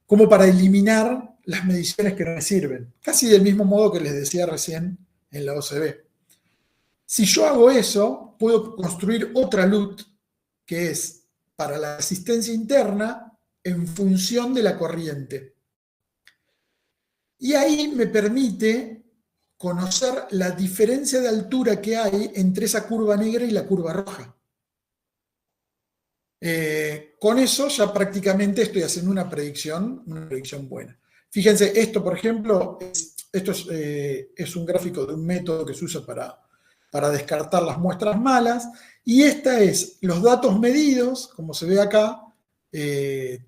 Speaker 3: como para eliminar las mediciones que no me sirven. Casi del mismo modo que les decía recién en la OCB. Si yo hago eso, puedo construir otra LUT que es para la resistencia interna en función de la corriente. Y ahí me permite conocer la diferencia de altura que hay entre esa curva negra y la curva roja. Con eso ya prácticamente estoy haciendo una predicción buena. Fíjense, esto por ejemplo, es un gráfico de un método que se usa para descartar las muestras malas, y esta es los datos medidos, como se ve acá.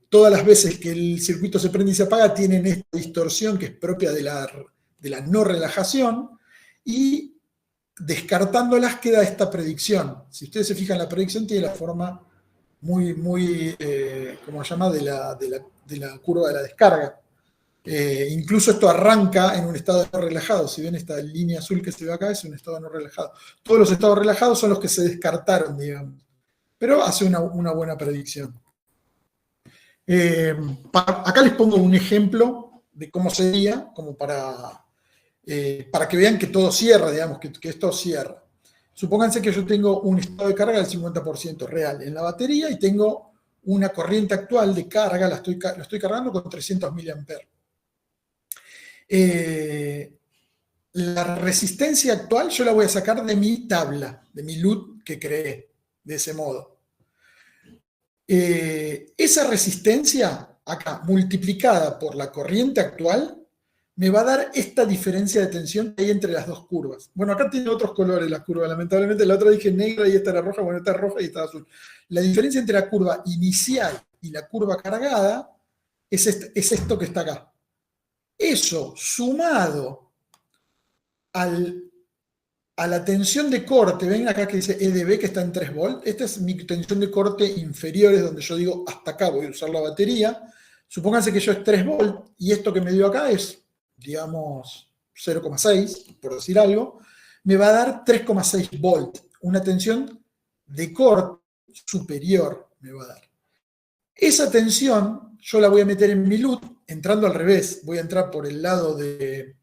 Speaker 3: Todas las veces que el circuito se prende y se apaga tienen esta distorsión que es propia de la no relajación, y descartándolas queda esta predicción. Si ustedes se fijan, la predicción tiene la forma muy ¿cómo se llama? De la curva de la descarga. Incluso esto arranca en un estado no relajado. Si ven esta línea azul que se ve acá, es un estado no relajado. Todos los estados relajados son los que se descartaron, digamos. Pero hace una buena predicción. Acá les pongo un ejemplo de cómo sería, como para que vean que todo cierra, digamos, que esto cierra. Supónganse que yo tengo un estado de carga del 50% real en la batería y tengo una corriente actual de carga, lo estoy cargando con 300 mA. La resistencia actual yo la voy a sacar de mi tabla, de mi LUT que creé, de ese modo. Esa resistencia, acá, multiplicada por la corriente actual, me va a dar esta diferencia de tensión que hay entre las dos curvas. Bueno, acá tiene otros colores las curvas, lamentablemente. La otra dije negra y esta era roja, bueno, esta es roja y esta es azul. La diferencia entre la curva inicial y la curva cargada es esto que está acá. Eso, sumado a la tensión de corte, ven acá que dice EDB, que está en 3 volts. Esta es mi tensión de corte inferior, es donde yo digo, hasta acá voy a usar la batería. Supónganse que yo es 3 volts y esto que me dio acá es, digamos, 0,6, por decir algo, me va a dar 3,6 volts. Una tensión de corte superior me va a dar. Esa tensión yo la voy a meter en mi LUT, entrando al revés. Voy a entrar por el lado de...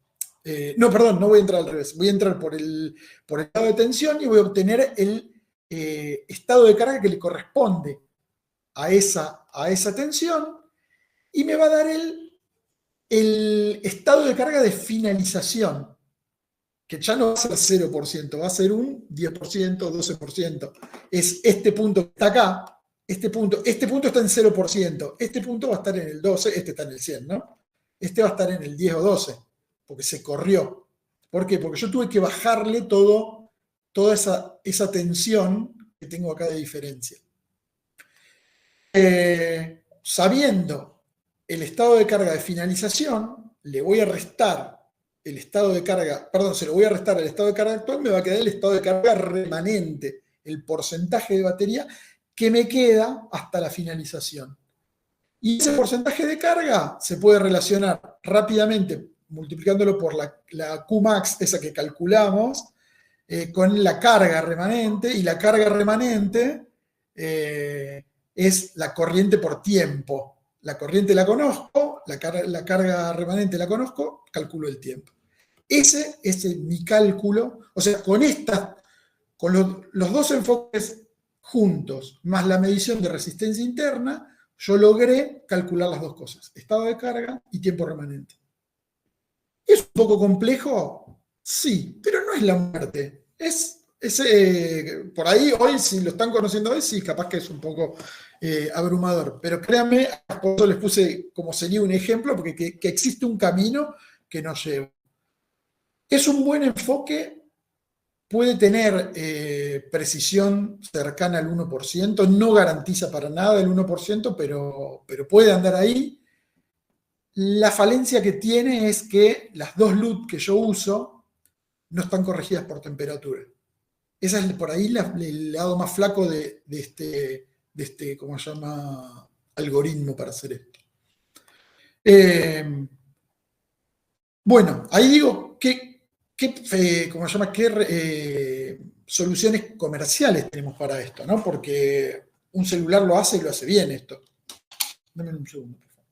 Speaker 3: no voy a entrar al revés. Voy a entrar por el lado de tensión y voy a obtener el estado de carga que le corresponde a esa tensión, y me va a dar el estado de carga de finalización, que ya no va a ser 0%, va a ser un 10%, 12%. Es este punto que está acá. Este punto está en 0%, este punto va a estar en el 12%, este está en el 100%, ¿no? Este va a estar en el 10 o 12, porque se corrió. ¿Por qué? Porque yo tuve que bajarle toda esa tensión que tengo acá de diferencia. Sabiendo el estado de carga de finalización, le voy a restar el estado de carga, se lo voy a restar el estado de carga actual, me va a quedar el estado de carga remanente, el porcentaje de batería que me queda hasta la finalización. Y ese porcentaje de carga se puede relacionar rápidamente, multiplicándolo por la Qmax, esa que calculamos, con la carga remanente, y la carga remanente es la corriente por tiempo. La corriente la conozco, la carga remanente la conozco, calculo el tiempo. Ese es mi cálculo. O sea, con los dos enfoques juntos, más la medición de resistencia interna, yo logré calcular las dos cosas, estado de carga y tiempo remanente. ¿Es un poco complejo? Sí, pero no es la muerte. Por ahí hoy, si lo están conociendo hoy, sí, capaz que es un poco abrumador. Pero créanme, por eso les puse como sería un ejemplo, porque que existe un camino que nos lleva. Es un buen enfoque puede tener precisión cercana al 1%, no garantiza para nada el 1%, pero puede andar ahí. La falencia que tiene es que las dos LUT que yo uso no están corregidas por temperatura. Esa es por ahí el lado más flaco de este, ¿cómo se llama?, algoritmo para hacer esto. Bueno, ahí digo, ¿qué soluciones comerciales tenemos para esto, ¿no? Porque un celular lo hace y lo hace bien esto. Dame un segundo, por favor.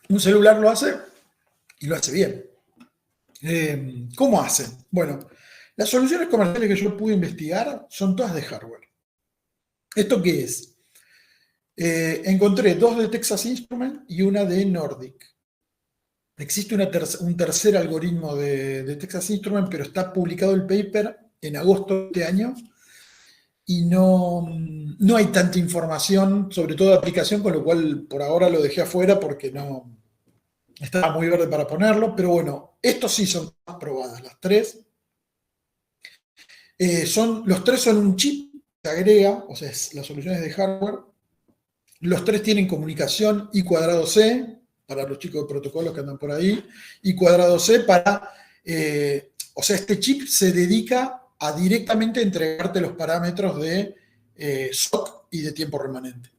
Speaker 3: Un celular lo hace y lo hace bien. ¿Cómo hacen? Bueno, las soluciones comerciales que yo pude investigar son todas de hardware. ¿Esto qué es? Encontré 2 de Texas Instruments y una de Nordic. Existe un tercer algoritmo de Texas Instruments, pero está publicado el paper en agosto de este año y no hay tanta información, sobre todo de aplicación, con lo cual por ahora lo dejé afuera porque no estaba muy verde para ponerlo, pero bueno, estos sí son más probadas, las 3. Los 3 son un chip que se agrega, o sea, las soluciones de hardware. Los 3 tienen comunicación I²C, para los chicos de protocolos que andan por ahí, I²C para, o sea, este chip se dedica a directamente entregarte los parámetros de SOC y de tiempo remanente.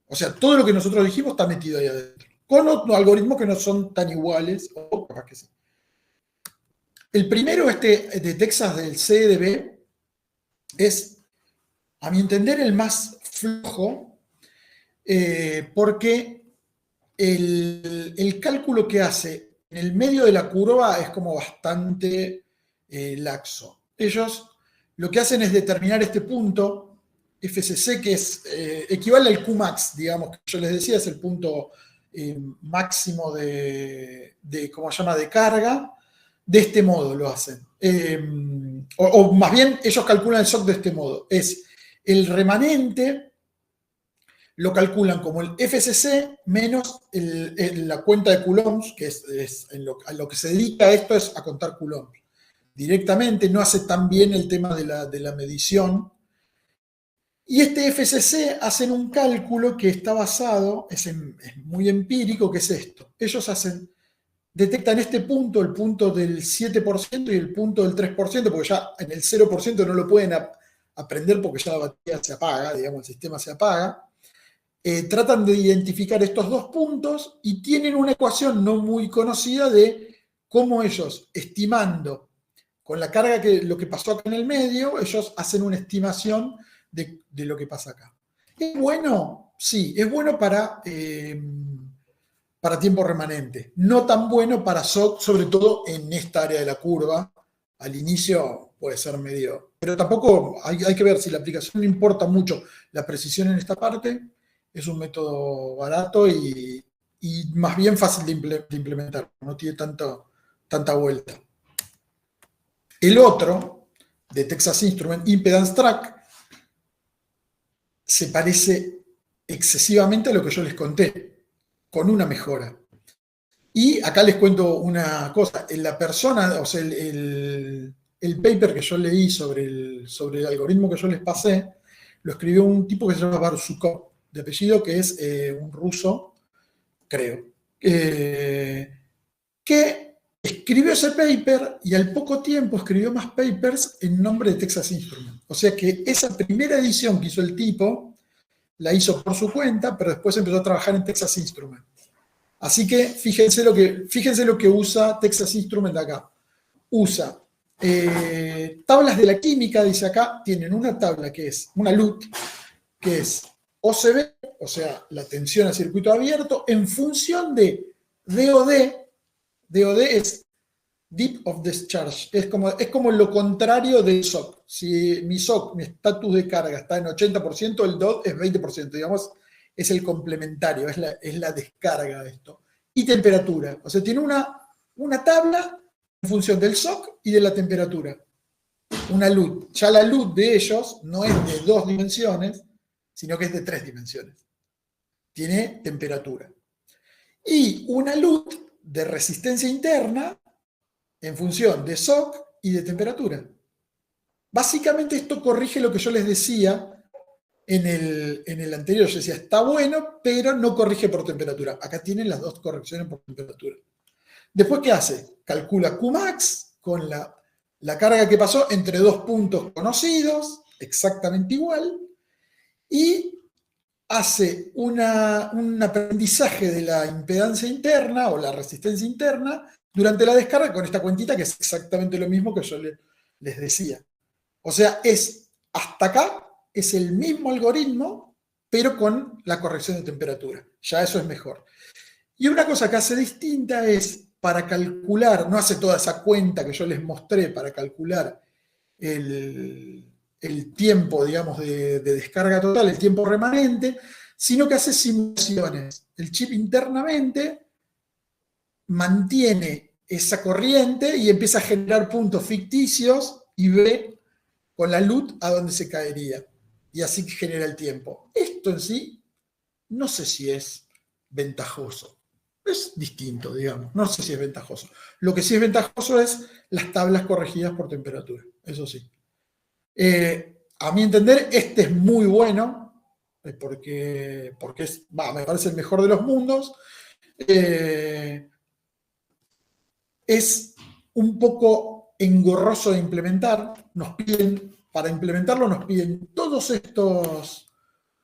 Speaker 3: O sea, todo lo que nosotros dijimos está metido ahí adentro, con otros algoritmos que no son tan iguales, o capaz que sí. El primero, de Texas, del CDB, es, a mi entender, el más flojo, porque el cálculo que hace en el medio de la curva es como bastante laxo. Ellos lo que hacen es determinar este punto, FCC, que equivale al Qmax, digamos, que yo les decía, es el punto máximo ¿cómo se llama?, de carga. De este modo lo hacen. O más bien, ellos calculan el SOC de este modo. Es el remanente, lo calculan como el FCC menos la cuenta de coulombs, que a lo que se dedica esto es a contar coulombs. Directamente no hace tan bien el tema de la medición. Y este FCC hacen un cálculo que está basado, es muy empírico, que es esto. Ellos detectan este punto, el punto del 7% y el punto del 3%, porque ya en el 0% no lo pueden aprender porque ya la batería se apaga, digamos, el sistema se apaga. Tratan de identificar estos dos puntos y tienen una ecuación no muy conocida de cómo ellos, estimando con la carga lo que pasó acá en el medio, ellos hacen una estimación de lo que pasa acá. ¿Es bueno? Sí, es bueno para tiempo remanente. No tan bueno para SOC, sobre todo en esta área de la curva. Al inicio puede ser medio... Pero tampoco hay que ver si la aplicación no importa mucho la precisión en esta parte. Es un método barato y más bien fácil de implementar. No tiene tanta vuelta. El otro, de Texas Instruments, Impedance Track, se parece excesivamente a lo que yo les conté, con una mejora. Y acá les cuento una cosa. La persona, o sea, el paper que yo leí sobre el algoritmo que yo les pasé, lo escribió un tipo que se llama Barsukov, de apellido, que es un ruso, creo, que escribió ese paper y al poco tiempo escribió más papers en nombre de Texas Instruments. O sea que esa primera edición que hizo el tipo, la hizo por su cuenta, pero después empezó a trabajar en Texas Instruments. Así que fíjense lo que usa Texas Instruments acá. Usa tablas de la química, dice acá, tienen una tabla que es una LUT, que es OCB, o sea, la tensión a circuito abierto, en función de DOD. DOD es Deep of Discharge, es como lo contrario del SOC. Si mi SOC, mi estatus de carga está en 80%, el DOD es 20%, digamos, es el complementario, es la descarga de esto. Y temperatura, o sea, tiene una tabla en función del SOC y de la temperatura. Una LUT. Ya la LUT de ellos no es de 2 dimensiones, sino que es de 3 dimensiones. Tiene temperatura. Y una LUT de resistencia interna en función de SOC y de temperatura. Básicamente esto corrige lo que yo les decía en el anterior. Yo decía, está bueno, pero no corrige por temperatura. Acá tienen las dos correcciones por temperatura. Después, ¿qué hace? Calcula Qmax con la carga que pasó entre dos puntos conocidos, exactamente igual, y hace un aprendizaje de la impedancia interna o la resistencia interna durante la descarga con esta cuentita que es exactamente lo mismo que yo les decía. O sea, hasta acá es el mismo algoritmo, pero con la corrección de temperatura. Ya eso es mejor. Y una cosa que hace distinta es, para calcular, no hace toda esa cuenta que yo les mostré para calcular el tiempo, digamos, de descarga total, el tiempo remanente, sino que hace simulaciones. El chip internamente mantiene esa corriente y empieza a generar puntos ficticios y ve con la LUT a dónde se caería. Y así genera el tiempo. Esto en sí, no sé si es ventajoso. Es distinto, digamos. No sé si es ventajoso. Lo que sí es ventajoso es las tablas corregidas por temperatura. Eso sí. A mi entender, este es muy bueno, porque me parece el mejor de los mundos. Es un poco engorroso de implementar. Para implementarlo nos piden todos estos,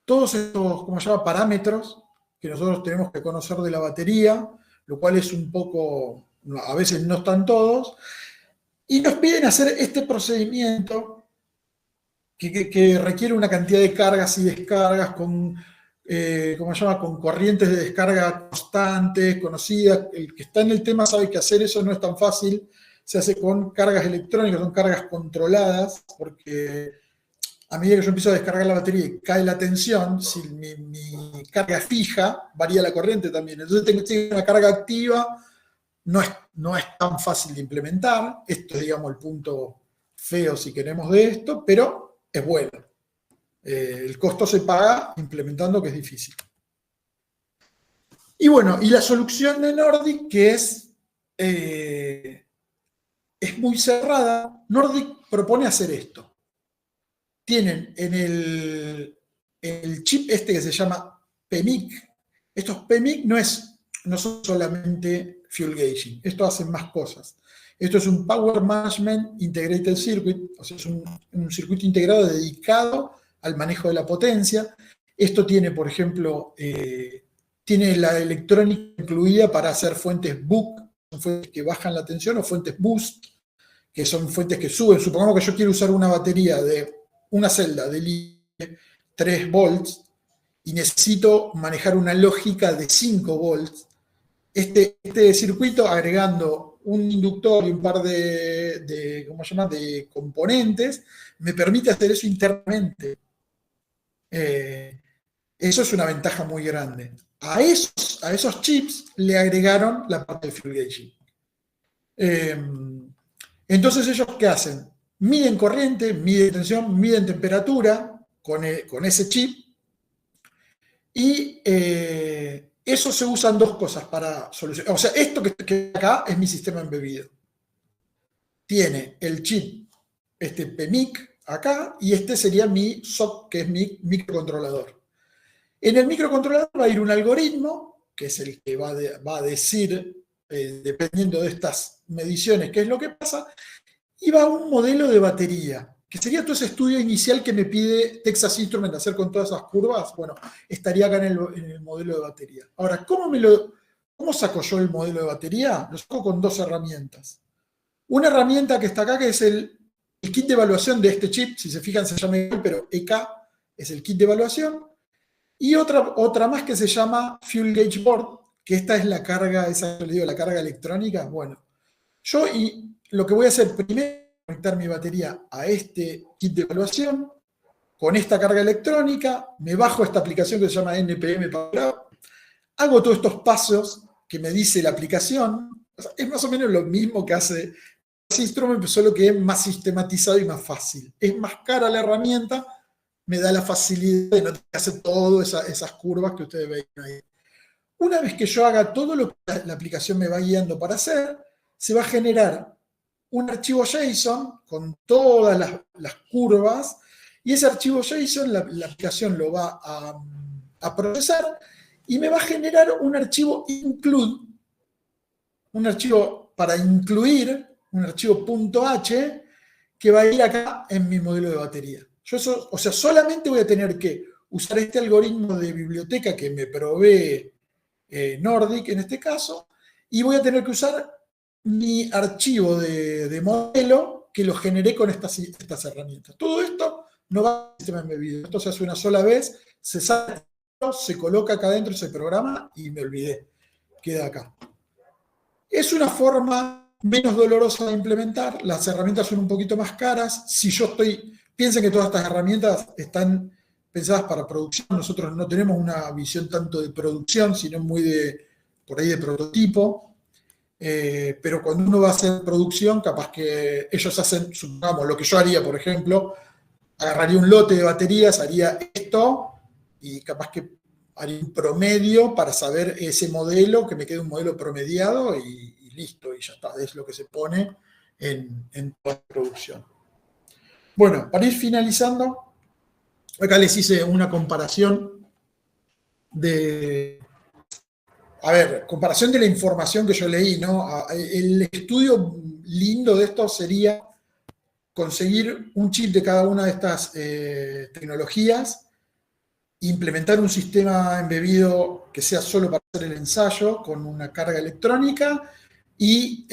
Speaker 3: ¿cómo se llama?, parámetros que nosotros tenemos que conocer de la batería, lo cual es un poco, a veces no están todos, y nos piden hacer este procedimiento que requiere una cantidad de cargas y descargas con, ¿cómo se llama?, con corrientes de descarga constantes, conocidas. El que está en el tema sabe que hacer eso no es tan fácil. Se hace con cargas electrónicas, son cargas controladas, porque a medida que yo empiezo a descargar la batería y cae la tensión, si mi carga fija, varía la corriente también. Entonces tengo que tener una carga activa, no es tan fácil de implementar. Esto es, digamos, el punto feo, si queremos, de esto, pero es bueno. El costo se paga implementando, que es difícil. Y bueno, y la solución de Nordic, que es muy cerrada. Nordic propone hacer esto. Tienen en el chip este que se llama PMIC. Estos PMIC no son solamente fuel gauging. Esto hace más cosas. Esto es un Power Management Integrated Circuit, o sea, es un circuito integrado dedicado al manejo de la potencia. Esto tiene, por ejemplo, tiene la electrónica incluida para hacer fuentes buck, son fuentes que bajan la tensión, o fuentes boost, que son fuentes que suben. Supongamos que yo quiero usar una batería de una celda de 3 volts y necesito manejar una lógica de 5 volts. Este circuito, agregando un inductor y un par de componentes, me permite hacer eso internamente. Eso es una ventaja muy grande. A esos chips le agregaron la parte de fuel gauging. Entonces, ¿ellos qué hacen? Miden corriente, miden tensión, miden temperatura con ese chip, y eso se usan dos cosas para solucionar. O sea, esto que acá es mi sistema embebido. Tiene el chip, este PMIC acá, y este sería mi SOC, que es mi microcontrolador. En el microcontrolador va a ir un algoritmo, que es el que va a decir, dependiendo de estas mediciones, qué es lo que pasa, y va a un modelo de batería, que sería todo ese estudio inicial que me pide Texas Instruments hacer con todas esas curvas. Bueno, estaría acá en el modelo de batería. Ahora, ¿cómo saco yo el modelo de batería? Lo saco con dos herramientas. Una herramienta que está acá, que es el kit de evaluación de este chip. Si se fijan, se llama igual, pero EK es el kit de evaluación. Y otra más que se llama Fuel Gauge Board, que esta es la carga, esa que le digo, la carga electrónica. Bueno, lo que voy a hacer primero es conectar mi batería a este kit de evaluación con esta carga electrónica, me bajo esta aplicación que se llama NPM Power, hago todos estos pasos que me dice la aplicación. O sea, es más o menos lo mismo que hace Instrument, solo que es más sistematizado y más fácil. Es más cara la herramienta, me da la facilidad de no tener que hacer todas esas curvas que ustedes ven ahí. Una vez que yo haga todo lo que la aplicación me va guiando para hacer, se va a generar un archivo JSON con todas las curvas, y ese archivo JSON la aplicación lo va a procesar y me va a generar un archivo include, un archivo para incluir, un archivo .h que va a ir acá en mi modelo de batería. O sea, solamente voy a tener que usar este algoritmo de biblioteca que me provee Nordic en este caso, y voy a tener que usar mi archivo de modelo que lo generé con estas herramientas. Todo esto no va al sistema embebido. Esto se hace una sola vez, se sale, se coloca acá dentro ese programa y me olvidé. Queda acá. Es una forma menos dolorosa de implementar. Las herramientas son un poquito más caras. Piensen que todas estas herramientas están pensadas para producción. Nosotros no tenemos una visión tanto de producción, sino muy por ahí de prototipo. Pero cuando uno va a hacer producción, capaz que ellos hacen, supongamos, lo que yo haría, por ejemplo, agarraría un lote de baterías, haría esto, y capaz que haría un promedio para saber ese modelo, que me quede un modelo promediado, y listo, y ya está, es lo que se pone en toda la producción. Bueno, para ir finalizando, acá les hice una comparación comparación de la información que yo leí, ¿no? El estudio lindo de esto sería conseguir un chip de cada una de estas tecnologías, implementar un sistema embebido que sea solo para hacer el ensayo con una carga electrónica y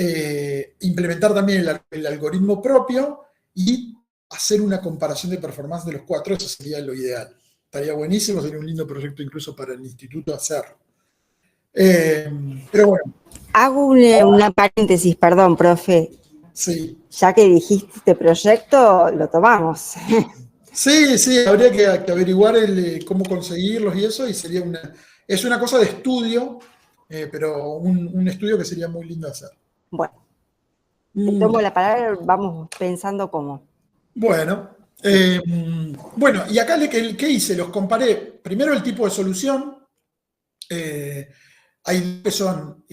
Speaker 3: implementar también el algoritmo propio y hacer una comparación de performance de los cuatro. Eso sería lo ideal. Estaría buenísimo, sería un lindo proyecto incluso para el instituto hacerlo. Pero bueno.
Speaker 1: Hago una paréntesis, perdón, profe.
Speaker 3: Sí.
Speaker 1: Ya que dijiste este proyecto, lo tomamos.
Speaker 3: Sí, habría que averiguar cómo conseguirlos y eso, y es una cosa de estudio, pero un estudio que sería muy lindo hacer.
Speaker 1: Bueno, te tomo la palabra, vamos pensando cómo.
Speaker 3: Bueno, y acá ¿qué hice? Los comparé. Primero el tipo de solución. Hay que son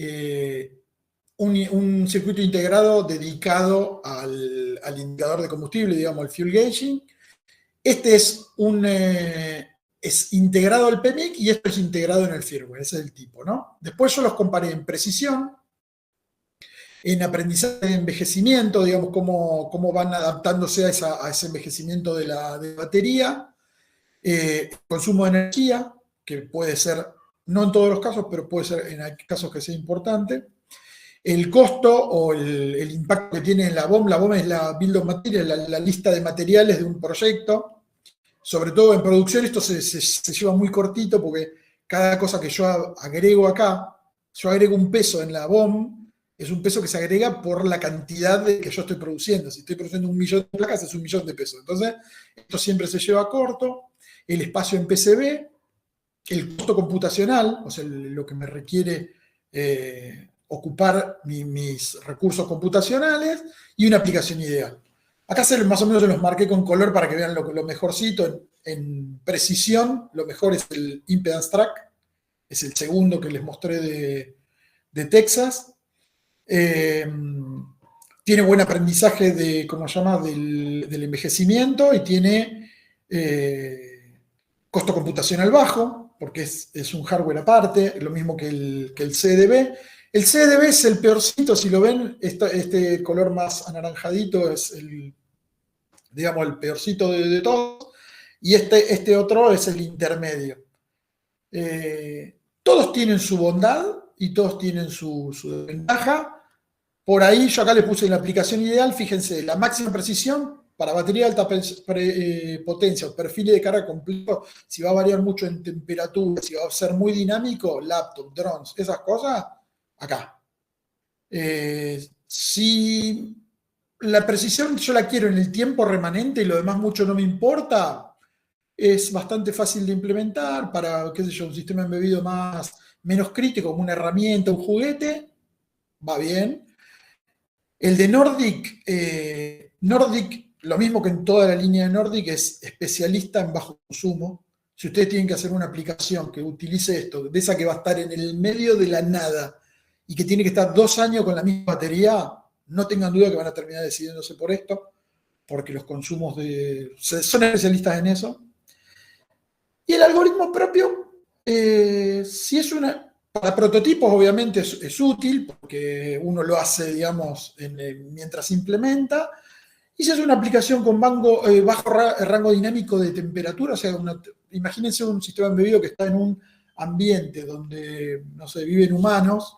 Speaker 3: un circuito integrado dedicado al indicador de combustible, digamos, el fuel gauging. Este es integrado al PMIC y esto es integrado en el firmware, ese es el tipo, ¿no? Después yo los comparé en precisión, en aprendizaje de envejecimiento, digamos, cómo van adaptándose a ese envejecimiento de la batería, consumo de energía, que puede ser, no en todos los casos, pero puede ser en casos que sea importante, el costo o el impacto que tiene en la BOM. La BOM es la Bill of Materials, la lista de materiales de un proyecto. Sobre todo en producción esto se lleva muy cortito porque cada cosa que yo agrego acá, yo agrego un peso en la BOM, es un peso que se agrega por la cantidad que yo estoy produciendo. Si estoy produciendo 1 millón de placas, es 1 millón de pesos. Entonces, esto siempre se lleva corto. El espacio en PCB, el costo computacional, o sea, lo que me requiere ocupar mis recursos computacionales, y una aplicación ideal. Acá más o menos se los marqué con color para que vean lo mejorcito. En precisión, lo mejor es el Impedance Track, es el segundo que les mostré de Texas. Tiene buen aprendizaje del envejecimiento, y tiene costo computacional bajo, porque es un hardware aparte, lo mismo que el CDB. El CDB es el peorcito, si lo ven, este color más anaranjadito es el peorcito de todos, y este otro es el intermedio. Todos tienen su bondad y todos tienen su desventaja. Por ahí yo acá les puse la aplicación ideal, fíjense, la máxima precisión para batería de alta potencia o perfil de carga completo, si va a variar mucho en temperatura, si va a ser muy dinámico, laptop, drones, esas cosas, acá. Si la precisión yo la quiero en el tiempo remanente y lo demás mucho no me importa, es bastante fácil de implementar para, qué sé yo, un sistema embebido menos crítico, como una herramienta, un juguete, va bien. El de Nordic, lo mismo que en toda la línea de Nordic, es especialista en bajo consumo. Si ustedes tienen que hacer una aplicación que utilice esto, de esa que va a estar en el medio de la nada y que tiene que estar 2 años con la misma batería, no tengan duda que van a terminar decidiéndose por esto, porque los consumos son especialistas en eso. Y el algoritmo propio, si es para prototipos obviamente es útil, porque uno lo hace, digamos, mientras implementa. Y si es una aplicación con bajo rango dinámico de temperatura, o sea, imagínense un sistema embebido que está en un ambiente donde, no sé, viven humanos,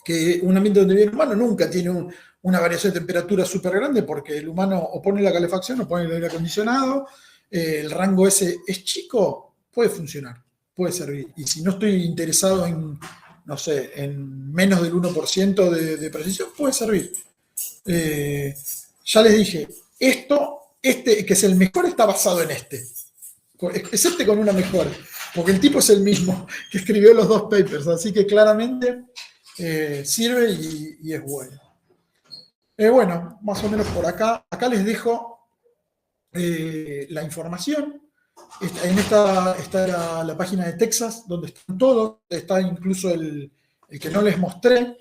Speaker 3: que un ambiente donde vive el humano nunca tiene una variación de temperatura súper grande, porque el humano o pone la calefacción o pone el aire acondicionado, el rango ese es chico, puede funcionar, puede servir. Y si no estoy interesado en, no sé, en menos del 1% de precisión, puede servir. Ya les dije, este que es el mejor está basado en este. Es este con una mejor, porque el tipo es el mismo que escribió los dos papers, así que claramente sirve y es bueno. Bueno, más o menos por acá. Acá les dejo la información. En esta está la página de Texas, donde están todos. Está incluso el que no les mostré.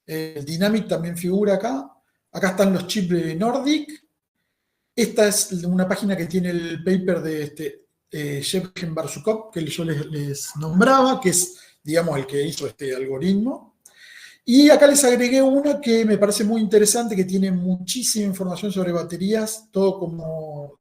Speaker 3: El Dynamic también figura acá. Acá están los chips de Nordic. Esta es una página que tiene el paper de Shevgen Barsukov, que yo les nombraba, que es, digamos, el que hizo este algoritmo. Y acá les agregué una que me parece muy interesante, que tiene muchísima información sobre baterías, todo como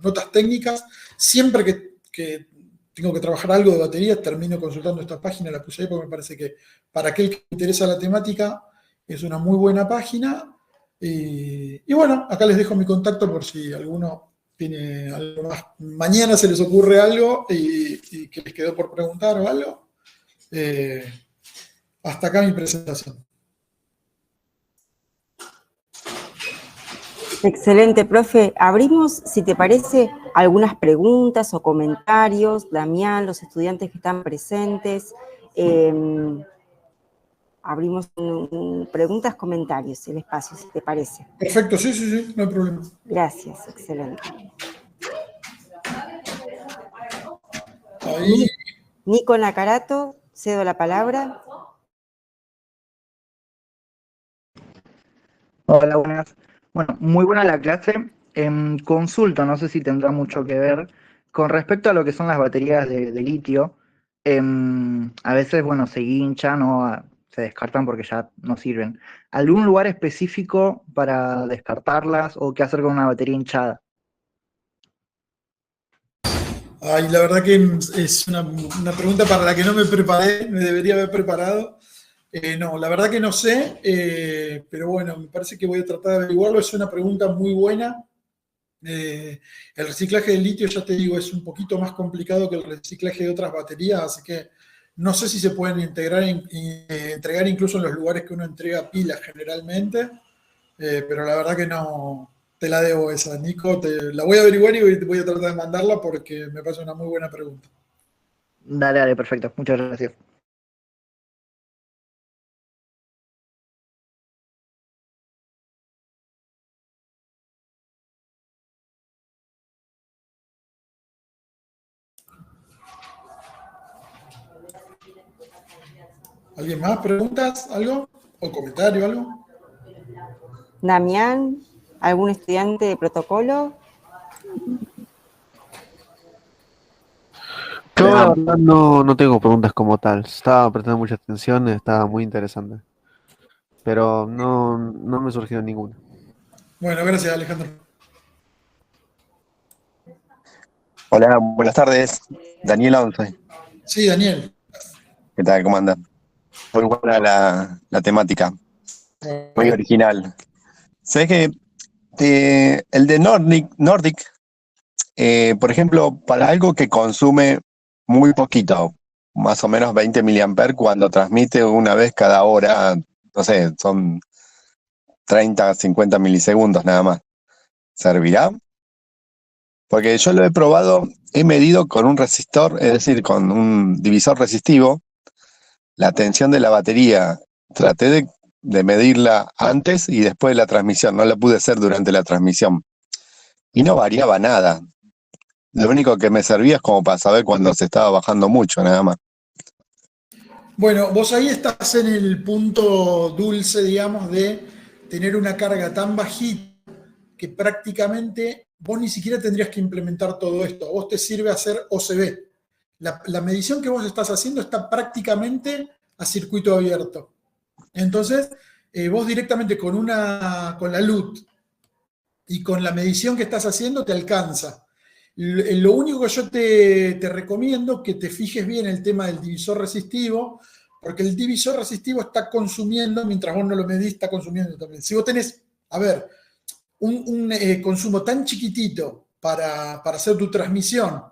Speaker 3: notas técnicas. Siempre que tengo que trabajar algo de baterías, termino consultando esta página, la puse ahí porque me parece que para aquel que le interesa la temática es una muy buena página. Y bueno, acá les dejo mi contacto por si alguno tiene algo más. Mañana se les ocurre algo y que les quedó por preguntar o algo. Hasta acá mi presentación.
Speaker 1: Excelente, profe. Abrimos, si te parece, algunas preguntas o comentarios. Damián, los estudiantes que están presentes. Abrimos preguntas, comentarios, el espacio, si te parece.
Speaker 3: Perfecto, sí, no hay problema.
Speaker 1: Gracias, excelente.
Speaker 3: Ahí.
Speaker 1: Nico Nacarato, cedo la palabra.
Speaker 4: Hola, buenas. Bueno, muy buena la clase. Consulta, no sé si tendrá mucho que ver, con respecto a lo que son las baterías de litio. A veces, bueno, se hinchan o se descartan porque ya no sirven. ¿Algún lugar específico para descartarlas o qué hacer con una batería hinchada?
Speaker 3: Ay, la verdad que es una pregunta para la que no me preparé, me debería haber preparado. No, la verdad que no sé, pero bueno, me parece que voy a tratar de averiguarlo. Es una pregunta muy buena. El reciclaje de litio, ya te digo, es un poquito más complicado que el reciclaje de otras baterías, así que no sé si se pueden entregar incluso en los lugares que uno entrega pilas generalmente, pero la verdad que no, te la debo esa, Nico. La voy a averiguar y voy a tratar de mandarla porque me parece una muy buena pregunta.
Speaker 4: Dale, perfecto. Muchas gracias.
Speaker 3: ¿Alguien más? ¿Preguntas? ¿Algo? ¿O comentario? ¿Algo?
Speaker 1: Damián, ¿algún estudiante de protocolo?
Speaker 5: Yo la verdad no tengo preguntas como tal. Estaba prestando mucha atención, estaba muy interesante. Pero no me surgió ninguna.
Speaker 3: Bueno, gracias, Alejandro.
Speaker 6: Hola, buenas tardes. Daniel Once.
Speaker 3: Sí, Daniel.
Speaker 6: ¿Qué tal? ¿Cómo andan? Muy buena la temática. Muy original. ¿Sabes que el de Nordic, por ejemplo, para algo que consume muy poquito, más o menos 20 mA cuando transmite una vez cada hora, no sé, son 30, 50 milisegundos nada más, ¿servirá? Porque yo lo he probado, he medido con un resistor, es decir, con un divisor resistivo, la tensión de la batería. Traté de medirla antes y después de la transmisión, no la pude hacer durante la transmisión. Y no variaba nada. Lo único que me servía es como para saber cuando se estaba bajando mucho, nada más.
Speaker 3: Bueno, vos ahí estás en el punto dulce, digamos, de tener una carga tan bajita que prácticamente vos ni siquiera tendrías que implementar todo esto. A vos te sirve hacer OCB. La medición que vos estás haciendo está prácticamente a circuito abierto. Entonces, vos directamente con la LUT y con la medición que estás haciendo te alcanza. Lo único que yo te recomiendo que te fijes bien el tema del divisor resistivo, porque el divisor resistivo está consumiendo, mientras vos no lo medís, está consumiendo también. Si vos tenés, a ver, un consumo tan chiquitito para hacer tu transmisión,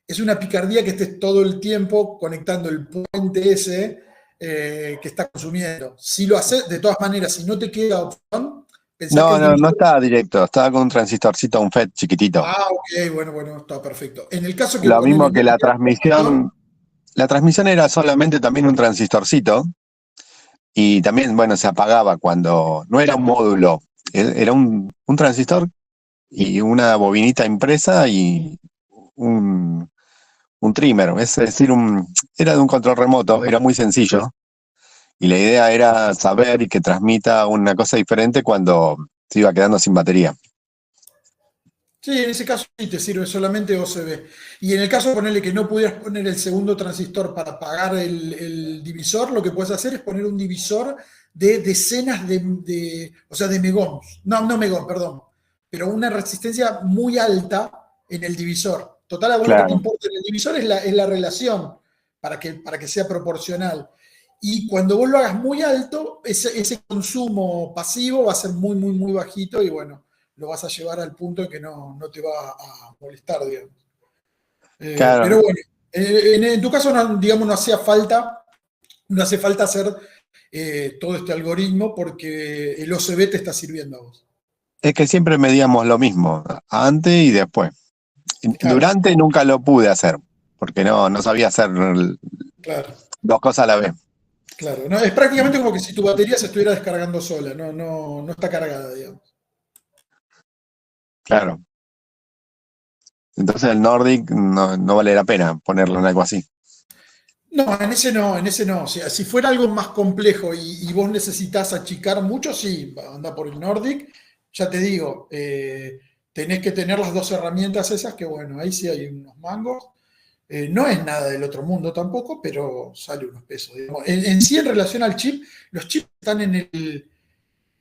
Speaker 3: es una picardía que estés todo el tiempo conectando el puente ese que está consumiendo. Si lo haces, de todas maneras, si no te queda opción, pensá que el
Speaker 6: No
Speaker 3: divisor...
Speaker 6: estaba directo, estaba con un transistorcito, un FET chiquitito.
Speaker 3: Ah, ok, bueno, está perfecto. En el caso que
Speaker 6: Lo mismo
Speaker 3: ponele,
Speaker 6: que la transmisión era solamente también un transistorcito y también, bueno, se apagaba cuando no era un módulo, era un transistor y una bobinita impresa y un trimmer, es decir, era de un control remoto, era muy sencillo y la idea era saber y que transmita una cosa diferente cuando se iba quedando sin batería.
Speaker 3: sí, en ese caso sí te sirve solamente OCB. Y en el caso de ponerle que no pudieras poner el segundo transistor para apagar el divisor, lo que puedes hacer es poner un divisor de decenas o sea, de megohms. No megón, perdón. Pero una resistencia muy alta en el divisor. Total, a vos lo que te
Speaker 6: Claro,
Speaker 3: importa en el divisor es la relación para que sea proporcional. Y cuando vos lo hagas muy alto, ese consumo pasivo va a ser muy bajito y bueno, lo vas a llevar al punto en que no te va a molestar, digamos.
Speaker 6: claro.
Speaker 3: Pero bueno, en tu caso, no, digamos, no hace falta hacer todo este algoritmo porque el OCB te está sirviendo a vos.
Speaker 6: Es que siempre medíamos lo mismo, antes y después.
Speaker 3: Claro,
Speaker 6: Durante nunca lo pude hacer, porque no sabía hacer
Speaker 3: claro,
Speaker 6: dos cosas a la vez.
Speaker 3: claro. No, es prácticamente como que si tu batería se estuviera descargando sola, no está cargada, digamos.
Speaker 6: Claro. Entonces el Nordic no vale la pena ponerlo en algo así.
Speaker 3: No, en ese no. O sea, si fuera algo más complejo y vos necesitas achicar mucho, sí, anda por el Nordic. Ya te digo, tenés que tener las dos herramientas esas, que bueno, ahí sí hay unos mangos. No es nada del otro mundo tampoco, pero sale unos pesos. Digamos. En sí, en relación al chip, los chips están en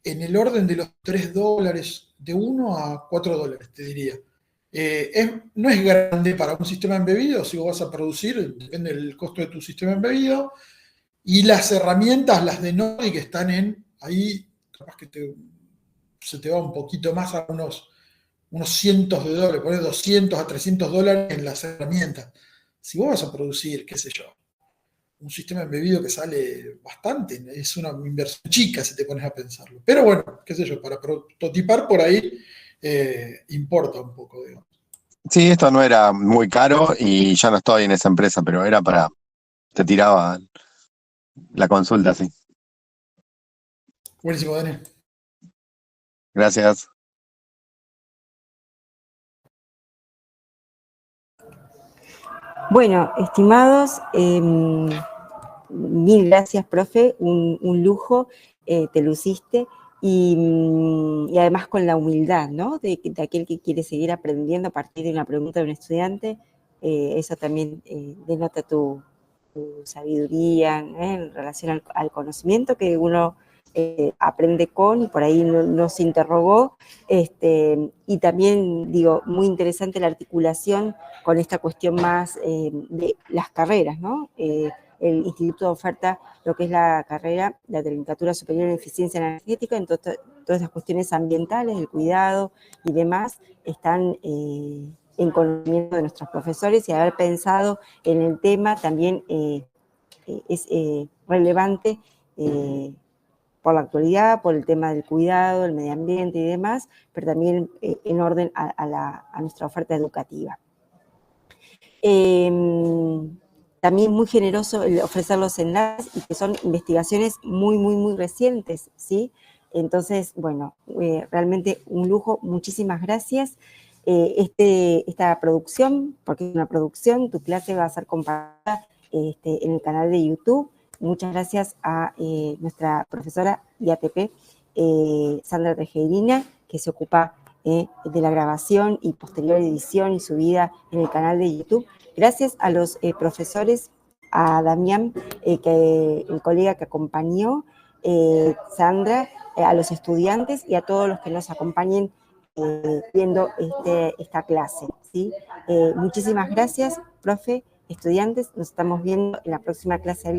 Speaker 3: el orden de los $3, de $1 a $4, te diría. No es grande para un sistema embebido, si vos vas a producir, depende del costo de tu sistema embebido, y las herramientas, las de Nordic, están ahí, capaz que se te va un poquito más a unos cientos de dólares, poner $200 a $300 en las herramientas. Si vos vas a producir, qué sé yo, un sistema embebido que sale bastante, es una inversión chica si te pones a pensarlo. Pero bueno, qué sé yo, para prototipar por ahí importa un poco, digamos.
Speaker 6: Sí, esto no era muy caro y ya no estoy en esa empresa, pero era te tiraba la consulta, sí.
Speaker 3: Buenísimo, Daniel.
Speaker 6: Gracias.
Speaker 1: Bueno, estimados, mil gracias, profe, un lujo, te luciste, y además con la humildad, ¿no? De aquel que quiere seguir aprendiendo a partir de una pregunta de un estudiante, eso también denota tu sabiduría, en relación al conocimiento que uno aprende con, y por ahí no se interrogó, y también, digo, muy interesante la articulación con esta cuestión más de las carreras, ¿no? El instituto oferta lo que es la carrera, la Tecnicatura Superior en Eficiencia Energética, en todas esas cuestiones ambientales, el cuidado y demás, están en conocimiento de nuestros profesores, y haber pensado en el tema también es relevante por la actualidad, por el tema del cuidado, el medio ambiente y demás, pero también en orden a nuestra oferta educativa. También muy generoso el ofrecer los enlaces, y que son investigaciones muy recientes, ¿sí? Entonces, bueno, realmente un lujo, muchísimas gracias. Esta producción, porque es una producción, tu clase va a ser compartida en el canal de YouTube, muchas gracias a nuestra profesora IATP, Sandra Tejerina, que se ocupa de la grabación y posterior edición y subida en el canal de YouTube. Gracias a los profesores, a Damián, el colega que acompañó, Sandra, a los estudiantes y a todos los que nos acompañen viendo esta clase, ¿sí? Muchísimas gracias, profe, estudiantes, nos estamos viendo en la próxima clase.